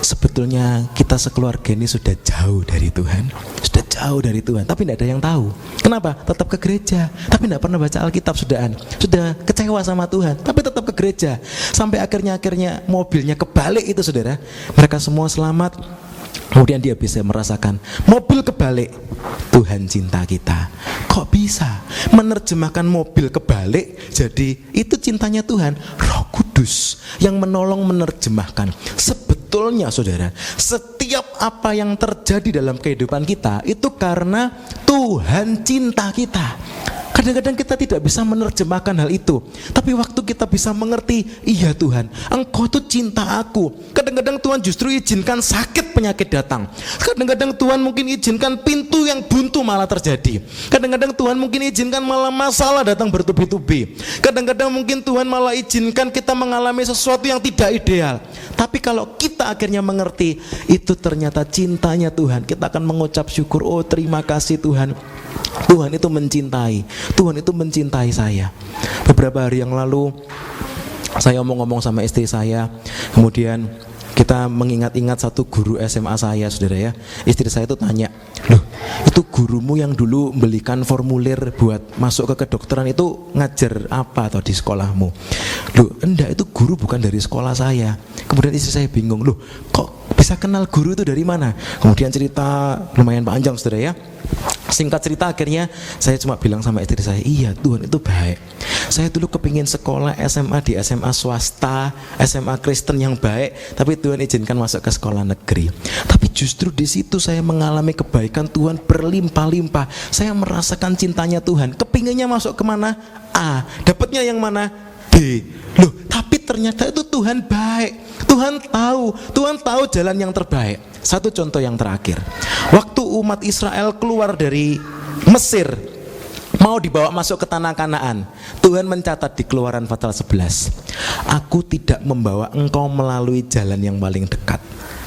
Sebetulnya kita sekeluarga ini sudah jauh dari Tuhan. Sudah jauh dari Tuhan, tapi tidak ada yang tahu. Kenapa? Tetap ke gereja, tapi tidak pernah baca Alkitab, sudah kecewa sama Tuhan, tapi tetap ke gereja. Sampai akhirnya mobilnya kebalik itu, saudara. Mereka semua selamat. Kemudian dia bisa merasakan mobil kebalik, Tuhan cinta kita. Kok bisa menerjemahkan mobil kebalik jadi itu cintanya Tuhan? Roh Kudus yang menolong menerjemahkan. Sebetulnya, saudara, setiap apa yang terjadi dalam kehidupan kita itu karena Tuhan cinta kita. Kadang-kadang kita tidak bisa menerjemahkan hal itu, tapi waktu kita bisa mengerti, iya Tuhan, Engkau tuh cinta aku. Kadang-kadang Tuhan justru izinkan sakit penyakit datang. Kadang-kadang Tuhan mungkin izinkan pintu yang buntu malah terjadi. Kadang-kadang Tuhan mungkin izinkan malah masalah datang bertubi-tubi. Kadang-kadang mungkin Tuhan malah izinkan kita mengalami sesuatu yang tidak ideal. Tapi kalau kita akhirnya mengerti, itu ternyata cintanya Tuhan, kita akan mengucap syukur, oh terima kasih Tuhan. Tuhan itu mencintai, Tuhan itu mencintai saya. Beberapa hari yang lalu saya ngomong sama istri saya, kemudian kita mengingat-ingat satu guru SMA saya, saudara ya. Istri saya itu tanya, loh itu gurumu yang dulu belikan formulir buat masuk ke kedokteran itu ngajar apa atau di sekolahmu? Loh enggak, itu guru bukan dari sekolah saya. Kemudian istri saya bingung, loh kok bisa kenal guru itu dari mana? Kemudian cerita lumayan panjang, saudara ya. Singkat cerita akhirnya saya cuma bilang sama istri saya, iya Tuhan itu baik. Saya dulu kepingin sekolah SMA di SMA swasta, SMA Kristen yang baik, tapi Tuhan izinkan masuk ke sekolah negeri. Tapi justru di situ saya mengalami kebaikan Tuhan berlimpah-limpah. Saya merasakan cintanya Tuhan. Kepinginnya masuk kemana? A. Dapatnya yang mana? B. Loh, tapi ternyata itu Tuhan baik. Tuhan tahu jalan yang terbaik. Satu contoh yang terakhir, waktu umat Israel keluar dari Mesir mau dibawa masuk ke tanah Kanaan, Tuhan mencatat di Keluaran pasal 11, aku tidak membawa engkau melalui jalan yang paling dekat.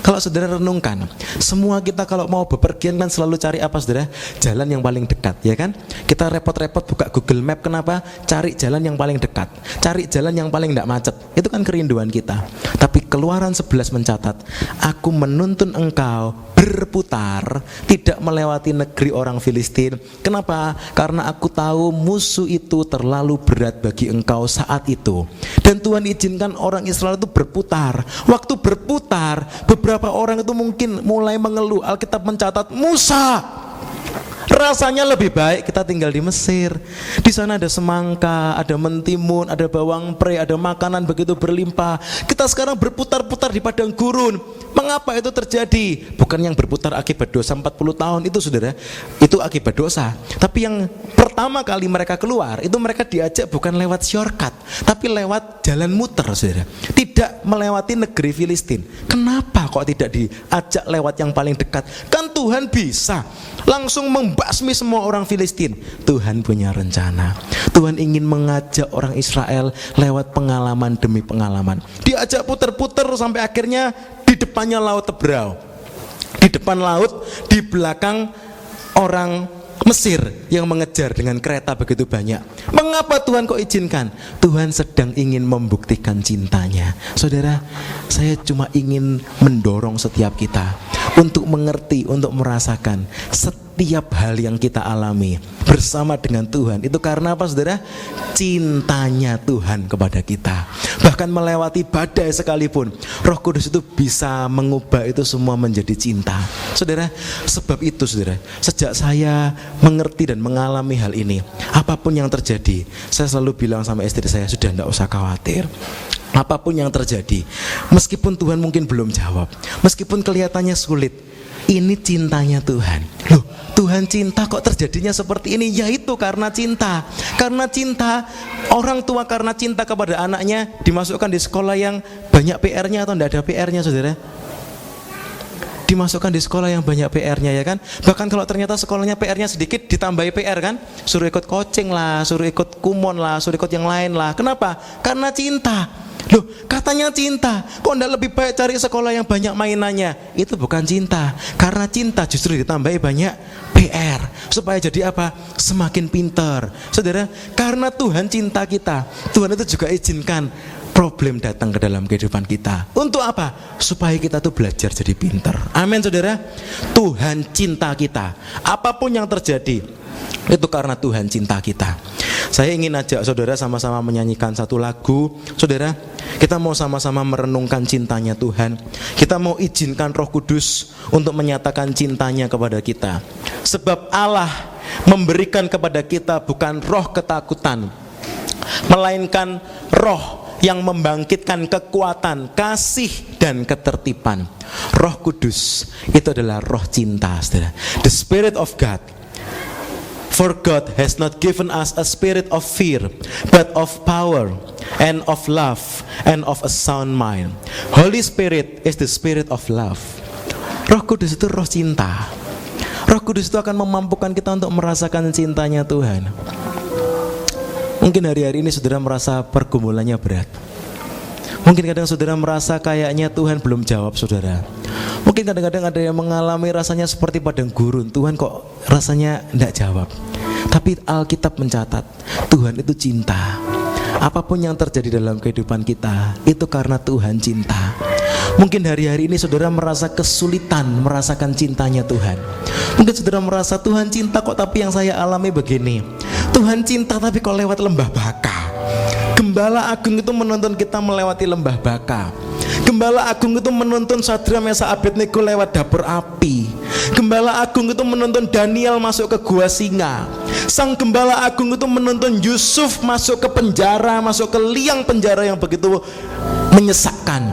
Kalau saudara renungkan, semua kita kalau mau bepergian kan selalu cari apa, saudara? Jalan yang paling dekat, ya kan? Kita repot-repot buka Google Map, kenapa? Cari jalan yang paling dekat, cari jalan yang paling tidak macet. Itu kan kerinduan kita. Tapi Keluaran 11 mencatat, aku menuntun engkau berputar, tidak melewati negeri orang Filistin. Kenapa? Karena aku tahu musuh itu terlalu berat bagi engkau saat itu. Dan Tuhan izinkan orang Israel itu berputar. Waktu berputar, beberapa orang itu mungkin mulai mengeluh. Alkitab mencatat, Musa, rasanya lebih baik kita tinggal di Mesir. Di sana ada semangka, ada mentimun, ada bawang pre, ada makanan begitu berlimpah. Kita sekarang berputar-putar di padang gurun. Mengapa itu terjadi? Bukan yang berputar akibat dosa 40 tahun itu, saudara, itu akibat dosa. Tapi yang pertama kali mereka keluar, itu mereka diajak bukan lewat shortcut, tapi lewat jalan muter, saudara. Tidak melewati negeri Filistin. Kenapa kok tidak diajak lewat yang paling dekat? Kan Tuhan bisa langsung membasmi semua orang Filistin. Tuhan punya rencana. Tuhan ingin mengajak orang Israel lewat pengalaman demi pengalaman. Diajak putar-putar sampai akhirnya di depannya laut Tebrau, di depan laut, di belakang orang Mesir yang mengejar dengan kereta begitu banyak. Mengapa Tuhan kok izinkan? Tuhan sedang ingin membuktikan cintanya. Saudara, saya cuma ingin mendorong setiap kita untuk mengerti, untuk merasakan setiap hal yang kita alami bersama dengan Tuhan. Itu karena apa, saudara? Cintanya Tuhan kepada kita. Bahkan melewati badai sekalipun, Roh Kudus itu bisa mengubah itu semua menjadi cinta. Saudara, sebab itu, saudara, sejak saya mengerti dan mengalami hal ini, apapun yang terjadi, saya selalu bilang sama istri saya, sudah tidak usah khawatir. apapun yang terjadi, meskipun Tuhan mungkin belum jawab, meskipun kelihatannya sulit, ini cintanya Tuhan. Loh, Tuhan cinta kok terjadinya seperti ini? Ya itu karena cinta. Karena cinta, orang tua karena cinta kepada anaknya dimasukkan di sekolah yang banyak PR-nya atau tidak ada PR-nya, saudara? Dimasukkan di sekolah yang banyak PR-nya, ya kan? Bahkan kalau ternyata sekolahnya PR-nya sedikit, ditambahi PR kan? Suruh ikut coaching lah, suruh ikut kumon lah, suruh ikut yang lain lah. Kenapa? Karena cinta. Loh, katanya cinta, kok enggak lebih baik cari sekolah yang banyak mainannya? Itu bukan cinta. Karena cinta justru ditambahi banyak PR. Supaya jadi apa? Semakin pintar. Saudara, karena Tuhan cinta kita, Tuhan itu juga izinkan problem datang ke dalam kehidupan kita. Untuk apa? Supaya kita tuh belajar jadi pintar. Amin, saudara. Tuhan cinta kita. Apapun yang terjadi, itu karena Tuhan cinta kita. Saya ingin ajak saudara sama-sama menyanyikan satu lagu. Saudara, kita mau sama-sama merenungkan cintanya Tuhan. Kita mau izinkan Roh Kudus untuk menyatakan cintanya kepada kita. Sebab Allah memberikan kepada kita bukan roh ketakutan, melainkan roh yang membangkitkan kekuatan, kasih, dan ketertiban. Roh Kudus itu adalah roh cinta, saudara. The Spirit of God. For God has not given us a spirit of fear, but of power and of love and of a sound mind. Holy Spirit is the spirit of love. Roh Kudus itu roh cinta. Roh Kudus itu akan memampukan kita untuk merasakan cintanya Tuhan. Mungkin hari-hari ini saudara merasa pergumulannya berat. Mungkin kadang saudara merasa kayaknya Tuhan belum jawab saudara. Mungkin kadang-kadang ada yang mengalami rasanya seperti padang gurun. Tuhan kok rasanya tidak jawab. Tapi Alkitab mencatat Tuhan itu cinta. Apapun yang terjadi dalam kehidupan kita, itu karena Tuhan cinta. Mungkin hari-hari ini saudara merasa kesulitan merasakan cintanya Tuhan. Mungkin saudara merasa Tuhan cinta kok, tapi yang saya alami begini. Tuhan cinta tapi kok lewat lembah baka. Gembala Agung itu menuntun kita melewati lembah baka. Gembala Agung itu menuntun Sadrak Mesak Abednego lewat dapur api. Gembala Agung itu menuntun Daniel masuk ke gua singa. Sang Gembala Agung itu menuntun Yusuf masuk ke penjara, masuk ke liang penjara yang begitu menyesakkan.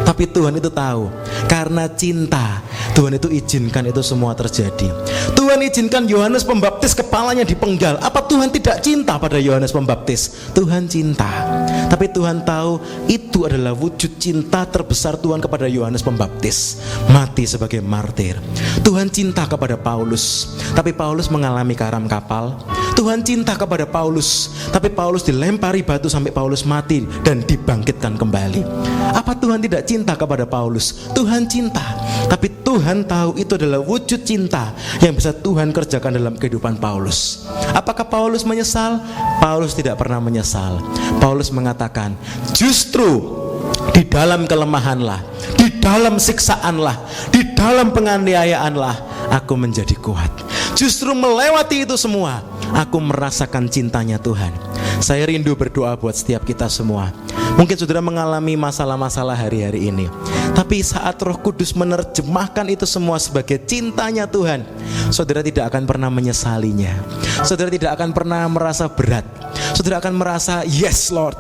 Tapi Tuhan itu tahu, karena cinta Tuhan itu izinkan itu semua terjadi. Tuhan izinkan Yohanes Pembaptis kepalanya dipenggal. Apa Tuhan tidak cinta pada Yohanes Pembaptis? Tuhan cinta. Tapi Tuhan tahu itu adalah wujud cinta terbesar Tuhan kepada Yohanes Pembaptis, mati sebagai martir. Tuhan cinta kepada Paulus, tapi Paulus mengalami karam kapal. Tuhan cinta kepada Paulus, tapi Paulus dilempari batu sampai Paulus mati dan dibangkitkan kembali. Apa Tuhan tidak cinta kepada Paulus? Tuhan cinta, tapi Tuhan tahu itu adalah wujud cinta yang bisa Tuhan kerjakan dalam kehidupan Paulus. Apakah Paulus menyesal? Paulus tidak pernah menyesal. Paulus mengatakan, justru di dalam kelemahanlah, di dalam siksaanlah, di dalam penganiayaanlah aku menjadi kuat. Justru melewati itu semua, aku merasakan cintanya Tuhan. Saya rindu berdoa buat setiap kita semua. Mungkin saudara mengalami masalah-masalah hari-hari ini, tapi saat Roh Kudus menerjemahkan itu semua sebagai cintanya Tuhan, saudara tidak akan pernah menyesalinya. Saudara tidak akan pernah merasa berat. Saudara akan merasa, yes Lord,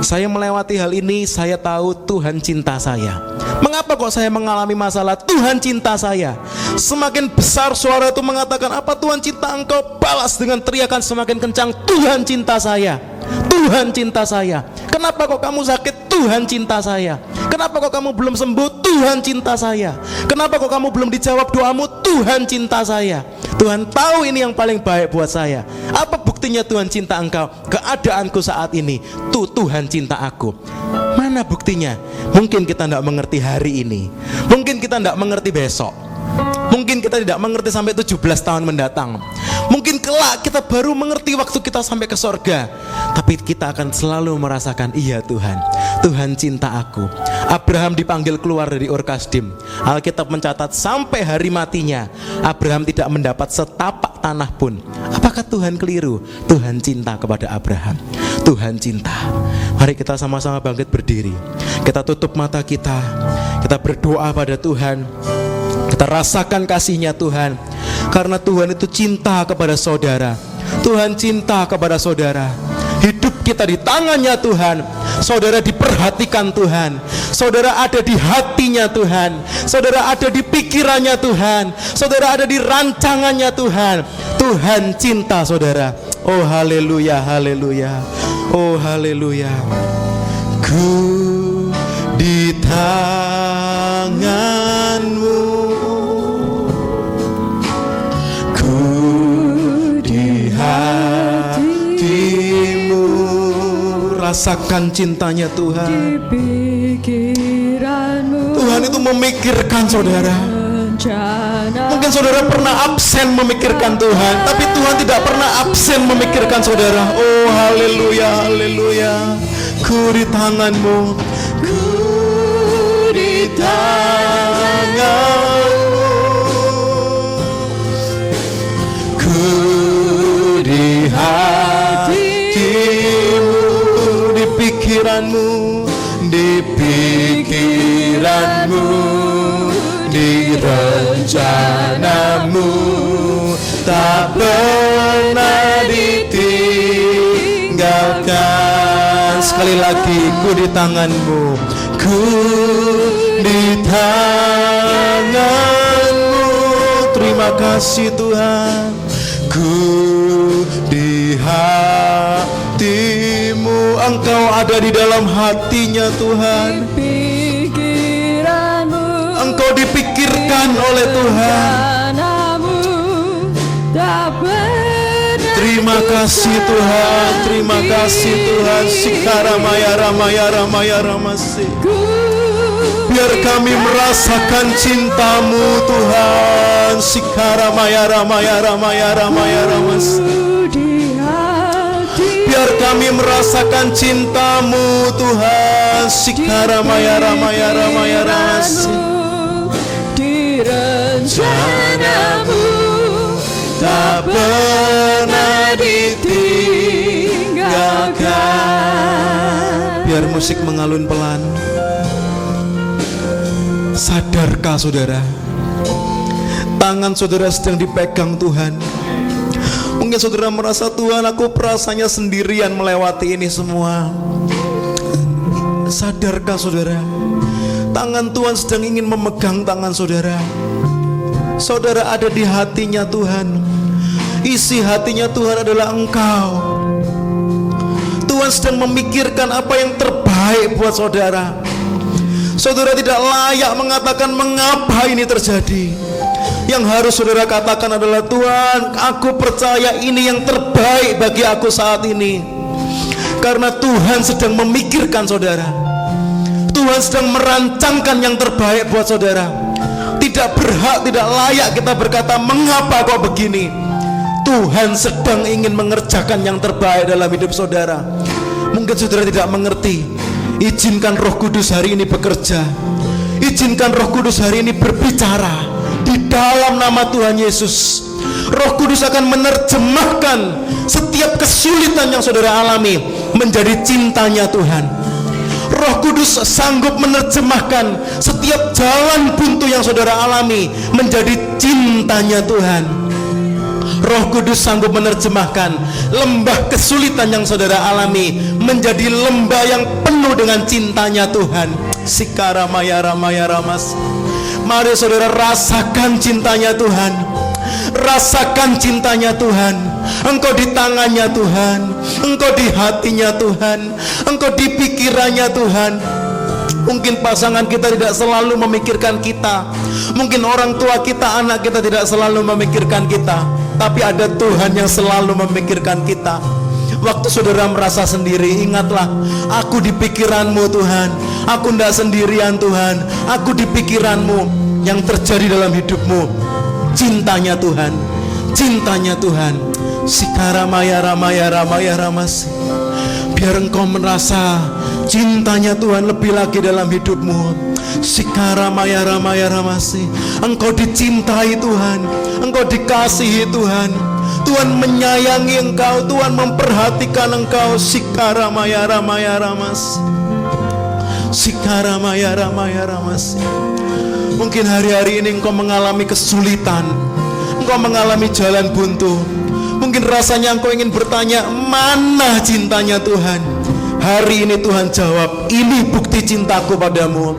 saya melewati hal ini, saya tahu Tuhan cinta saya. Mengapa kok saya mengalami masalah? Tuhan cinta saya. Semakin besar suara itu mengatakan, apa Tuhan cinta engkau? Balas dengan teriakan semakin kencang, Tuhan cinta saya. Tuhan cinta saya. Kenapa kok kamu sakit? Tuhan cinta saya. Kenapa kok kamu belum sembuh? Tuhan cinta saya. Kenapa kok kamu belum dijawab doamu? Tuhan cinta saya. Tuhan tahu ini yang paling baik buat saya. Apa buktinya Tuhan cinta engkau? Keadaanku saat ini, Tuhan cinta aku. Mana buktinya? Mungkin kita tidak mengerti hari ini, mungkin kita tidak mengerti besok, mungkin kita tidak mengerti sampai 17 tahun mendatang. Mungkin kelak kita baru mengerti waktu kita sampai ke sorga. Tapi kita akan selalu merasakan, iya Tuhan, Tuhan cinta aku. Abraham dipanggil keluar dari Ur Kasdim. Alkitab mencatat sampai hari matinya Abraham tidak mendapat setapak tanah pun. Apakah Tuhan keliru? Tuhan cinta kepada Abraham. Tuhan cinta. Mari kita sama-sama bangkit berdiri. Kita tutup mata kita. Kita berdoa pada Tuhan. Kita rasakan kasihnya Tuhan. Karena Tuhan itu cinta kepada saudara. Tuhan cinta kepada saudara. Hidup kita di tangannya Tuhan. saudara diperhatikan Tuhan, saudara ada di hatinya Tuhan, saudara ada di pikirannya Tuhan, saudara ada di rancangannya Tuhan. Tuhan cinta saudara. Oh haleluya, haleluya, oh haleluya. Ku di tanganmu, ku di hatimu. Rasakan cintanya Tuhan. Di pikiranmu, Tuhan itu memikirkan saudara. Mungkin saudara pernah absen memikirkan Tuhan, tapi Tuhan tidak pernah absen memikirkan saudara. Oh haleluya, haleluya. Ku di tanganmu, ku di tanganmu, ku di hatimu, di pikiranmu, di pikiranmu, di rencanamu, tak pernah ditinggalkan. Sekali lagi, ku di tanganmu, ku di tanganmu. Terima kasih Tuhan. Ku di hatimu, Engkau ada di dalam hatinya Tuhan. Engkau dipikirkan oleh Tuhan. Terima kasih Tuhan, terima kasih Tuhan. Sikharamaya ramaya ramaya ramasi. Biar kami merasakan cintamu Tuhan. Sikharamaya ramaya ramaya ramaya ramasi. Biar kami merasakan cintamu Tuhan. Sikharamaya ramaya ramaya ramasi. Rencanamu tak pernah ditinggalkan. Biar musik mengalun pelan. Sadarkah saudara, tangan saudara sedang dipegang Tuhan? Mungkin saudara merasa, Tuhan aku perasaannya sendirian melewati ini semua. Sadarkah saudara, tangan Tuhan sedang ingin memegang tangan saudara. Saudara ada di hatinya Tuhan. Isi hatinya Tuhan adalah Engkau. Tuhan sedang memikirkan apa yang terbaik buat saudara. Saudara tidak layak mengatakan mengapa ini terjadi. Yang harus saudara katakan adalah, Tuhan, aku percaya ini yang terbaik bagi aku saat ini. Karena Tuhan sedang memikirkan saudara. Tuhan sedang merancangkan yang terbaik buat saudara. Tidak berhak, tidak layak kita berkata mengapa kok begini. Tuhan sedang ingin mengerjakan yang terbaik dalam hidup saudara. Mungkin saudara tidak mengerti. Izinkan Roh Kudus hari ini bekerja. Izinkan Roh Kudus hari ini berbicara di dalam nama Tuhan Yesus. Roh Kudus akan menerjemahkan setiap kesulitan yang saudara alami menjadi cintanya Tuhan. Roh Kudus sanggup menerjemahkan setiap jalan buntu yang saudara alami menjadi cintanya Tuhan. Roh Kudus sanggup menerjemahkan lembah kesulitan yang saudara alami menjadi lembah yang penuh dengan cintanya Tuhan. Sikharamaya ramaya ramas. Mari saudara rasakan cintanya Tuhan. Rasakan cintanya Tuhan. Engkau di tangannya Tuhan, Engkau di hatinya Tuhan, Engkau di pikirannya Tuhan. Mungkin pasangan kita tidak selalu memikirkan kita. Mungkin orang tua kita, anak kita tidak selalu memikirkan kita. Tapi ada Tuhan yang selalu memikirkan kita. Waktu saudara merasa sendiri, ingatlah, aku di pikiranmu Tuhan. Aku tidak sendirian Tuhan. Aku di pikiranmu. Yang terjadi dalam hidupmu, cintanya Tuhan, cintanya Tuhan. Sikharamaya ramaya ramaya ramas. Biar engkau merasa cintanya Tuhan lebih lagi dalam hidupmu. Sikharamaya ramaya ramasi. Engkau dicintai Tuhan, engkau dikasihi Tuhan. Tuhan menyayangi engkau, Tuhan memperhatikan engkau. Sikharamaya ramaya ramas. Sikharamaya ramaya ramas. Mungkin hari-hari ini engkau mengalami kesulitan, engkau mengalami jalan buntu. Mungkin rasanya engkau ingin bertanya, mana cintanya Tuhan? Hari ini Tuhan jawab, ini bukti cintaku padamu.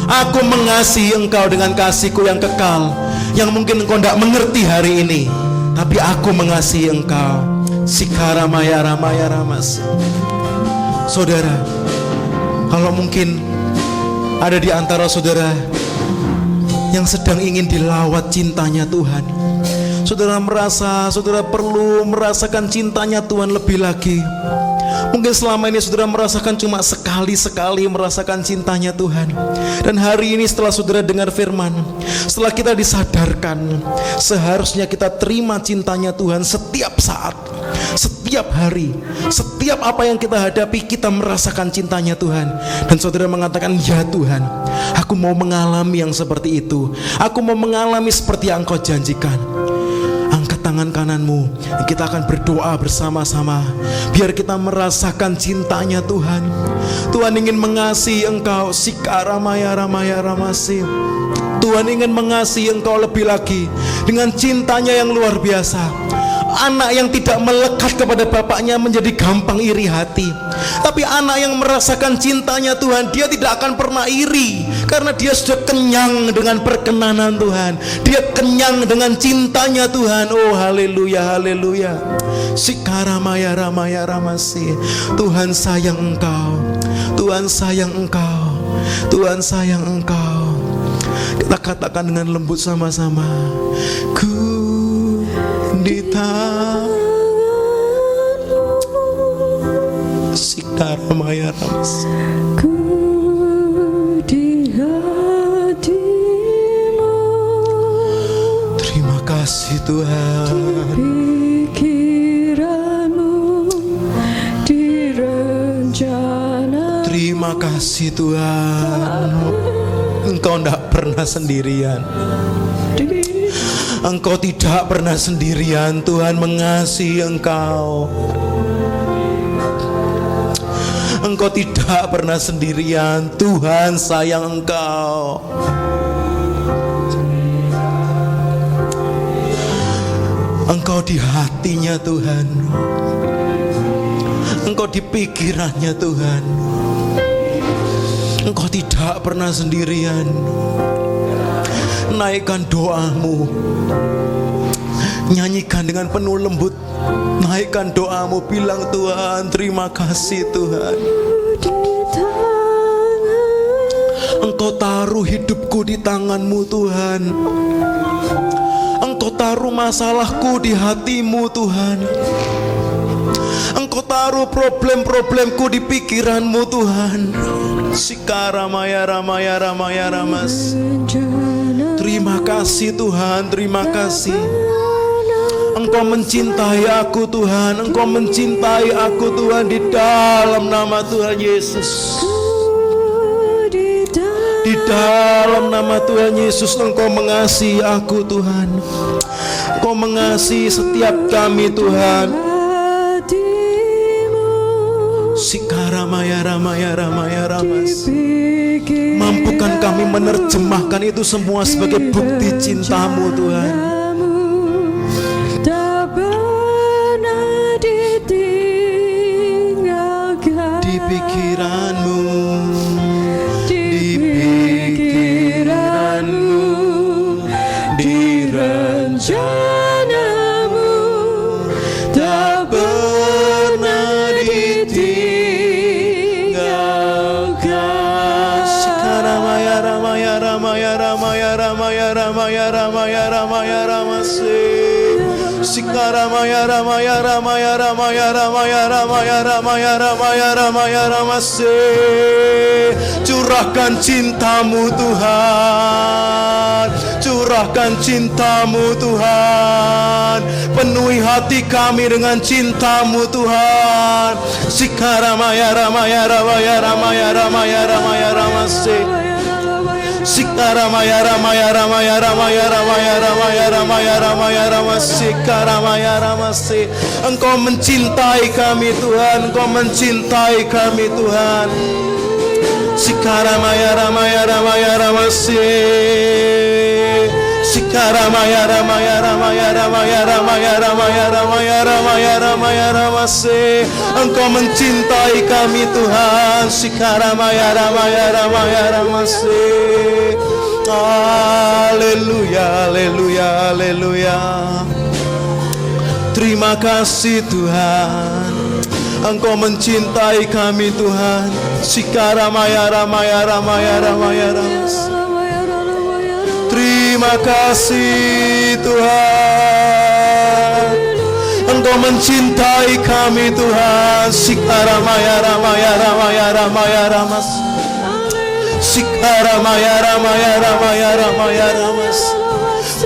Aku mengasihi engkau dengan kasihku yang kekal, yang mungkin engkau tidak mengerti hari ini, tapi aku mengasihi engkau. Sikara maya ramas. Saudara, kalau mungkin ada di antara saudara yang sedang ingin dilawat cintanya Tuhan, saudara merasa saudara perlu merasakan cintanya Tuhan lebih lagi. Mungkin selama ini saudara merasakan cuma sekali-sekali merasakan cintanya Tuhan. Dan hari ini setelah saudara dengar firman, setelah kita disadarkan, seharusnya kita terima cintanya Tuhan setiap saat, setiap hari, setiap apa yang kita hadapi, kita merasakan cintanya Tuhan. Dan saudara mengatakan, ya Tuhan, aku mau mengalami yang seperti itu. Aku mau mengalami seperti yang Engkau janjikan. Angkat tangan kananmu, kita akan berdoa bersama-sama, biar kita merasakan cintanya Tuhan. Tuhan ingin mengasihi engkau. Sikara maya ramasi. Tuhan ingin mengasihi engkau lebih lagi dengan cintanya yang luar biasa. Anak yang tidak melekat kepada bapaknya menjadi gampang iri hati, tapi anak yang merasakan cintanya Tuhan, dia tidak akan pernah iri, karena dia sudah kenyang dengan perkenanan Tuhan. Dia kenyang dengan cintanya Tuhan. Oh haleluya, haleluya. Sikara maya ramasi. Tuhan sayang engkau, Tuhan sayang engkau, Tuhan sayang engkau. Kita katakan dengan lembut sama-sama, ku di tanganmu, sikara maya ramas, ku di hatimu. Terima kasih Tuhan. Pikiranmu, di rencana. Terima kasih Tuhan. Engkau tidak pernah sendirian. Engkau tidak pernah sendirian. Tuhan mengasihi engkau. Engkau tidak pernah sendirian. Tuhan sayang engkau. Engkau di hatinya Tuhan. Engkau di pikirannya Tuhan. Engkau tidak pernah sendirian. Naikkan doamu, nyanyikan dengan penuh lembut. Naikkan doamu, bilang, Tuhan terima kasih Tuhan. Engkau taruh hidupku di tanganmu Tuhan. Engkau taruh masalahku di hatimu Tuhan. Engkau taruh problem-problemku di pikiranmu Tuhan. Sikara maya ramas. Terima kasih Tuhan, terima kasih. Engkau mencintai aku Tuhan. Engkau mencintai aku Tuhan. Di dalam nama Tuhan Yesus, di dalam nama Tuhan Yesus, Engkau mengasihi aku Tuhan. Engkau mengasihi setiap kami Tuhan. Sikara maya ramas. Mampukan kami menerjemahkan itu semua sebagai bukti cintamu Tuhan. Di pikiranmu, di pikiranmu, di rencanamu, tak pernah ditinggalkan. Sikara maya ramasi. Sikara maya ramasi. Curahkan cintamu Tuhan, curahkan cintamu Tuhan. Penuhi hati kami dengan cintamu Tuhan. Sikara maya ramasi. Sikara maya ramasi. Engkau mencintai kami Tuhan. Engkau mencintai kami Tuhan. Sikara maya ramasi. Sikaramaya ramaya ramaya ramaya ramaya ramaya ramaya ramaya ramaya ramase. Engkau mencintai kami Tuhan. Sikaramaya ramaya ramaya ramase. Haleluya, haleluya, haleluya. Terima kasih Tuhan, Engkau mencintai kami Tuhan. Sikaramaya ramaya ramaya ramaya ramase. Terima kasih Tuhan, Engkau mencintai kami Tuhan. Sikaramaya ramaya ramaya ramaya ramase. Sikaramaya ramaya ramaya ramaya ramas.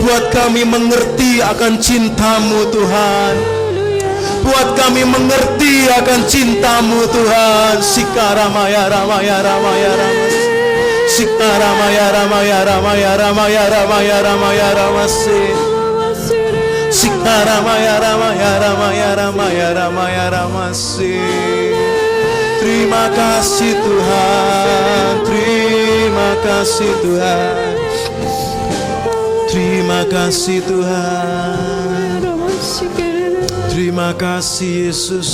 Buat kami mengerti akan cinta-Mu Tuhan. Buat kami mengerti akan cinta-Mu Tuhan. Sikaramaya ramaya ramaya ramas. Sikaramaya ramaya ramaya ramaya ramaya ramaya ramas. Sikaramaya ramaya ramaya ramaya ramaya ramas. Terima kasih Tuhan, terima kasih Tuhan, terima kasih Tuhan, terima kasih Yesus,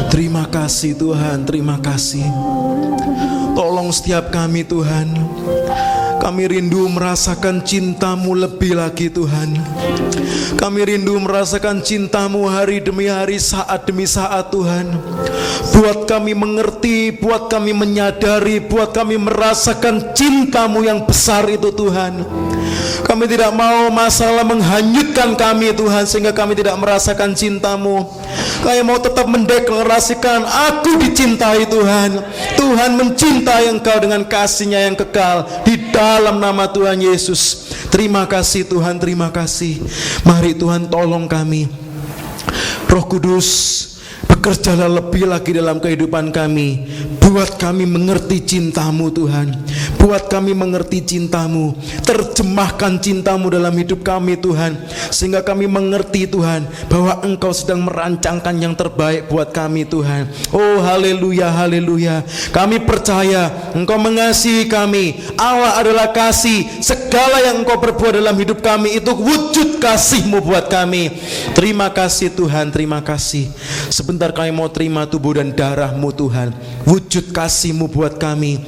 terima kasih Tuhan, terima kasih. Tolong setiap kami Tuhan, kami rindu merasakan cinta-Mu lebih lagi Tuhan. Kami rindu merasakan cinta-Mu hari demi hari, saat demi saat Tuhan. Buat kami mengerti, buat kami menyadari, buat kami merasakan cinta-Mu yang besar itu Tuhan. Kami tidak mau masalah menghanyutkan kami Tuhan, sehingga kami tidak merasakan cinta-Mu. Kami mau tetap mendeklarasikan, aku dicintai Tuhan. Tuhan mencintai engkau dengan kasih-Nya yang kekal di dalam nama Tuhan Yesus. Terima kasih Tuhan, terima kasih. Mari Tuhan tolong kami. Roh Kudus, bekerjalah lebih lagi dalam kehidupan kami. Buat kami mengerti cinta-Mu Tuhan. Buat kami mengerti cinta-Mu. Terjemahkan cinta-Mu dalam hidup kami Tuhan, sehingga kami mengerti Tuhan bahwa Engkau sedang merancangkan yang terbaik buat kami Tuhan. Oh haleluya, haleluya. Kami percaya Engkau mengasihi kami. Allah adalah kasih. Segala yang Engkau perbuat dalam hidup kami itu wujud kasih-Mu buat kami. Terima kasih Tuhan, terima kasih. Sebentar kami mau terima tubuh dan darah-Mu Tuhan. Wujud kasih-Mu buat kami.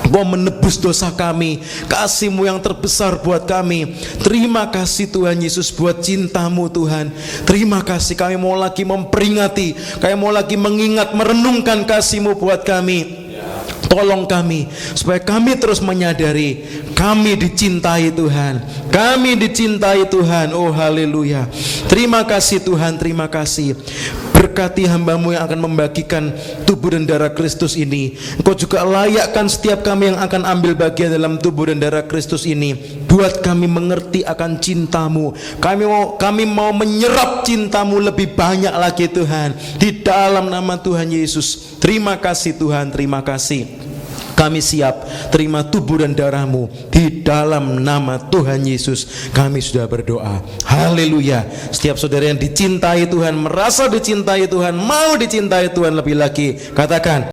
Engkau menebus dosa kami. Kasih-Mu yang terbesar buat kami. Terima kasih Tuhan Yesus buat cinta-Mu Tuhan. Terima kasih, kami mau lagi memperingati, kami mau lagi mengingat, merenungkan kasih-Mu buat kami. Tolong kami supaya kami terus menyadari kami dicintai Tuhan. Kami dicintai Tuhan. Oh haleluya. Terima kasih Tuhan, terima kasih. Berkati hamba-Mu yang akan membagikan tubuh dan darah Kristus ini. Engkau juga layakkan setiap kami yang akan ambil bagian dalam tubuh dan darah Kristus ini. Buat kami mengerti akan cinta-Mu. Kami mau menyerap cinta-Mu lebih banyak lagi Tuhan, di dalam nama Tuhan Yesus. Terima kasih Tuhan, terima kasih. Kami siap terima tubuh dan darah-Mu di dalam nama Tuhan Yesus. Kami sudah berdoa. Haleluya. Setiap saudara yang dicintai Tuhan, merasa dicintai Tuhan, mau dicintai Tuhan lebih lagi, katakan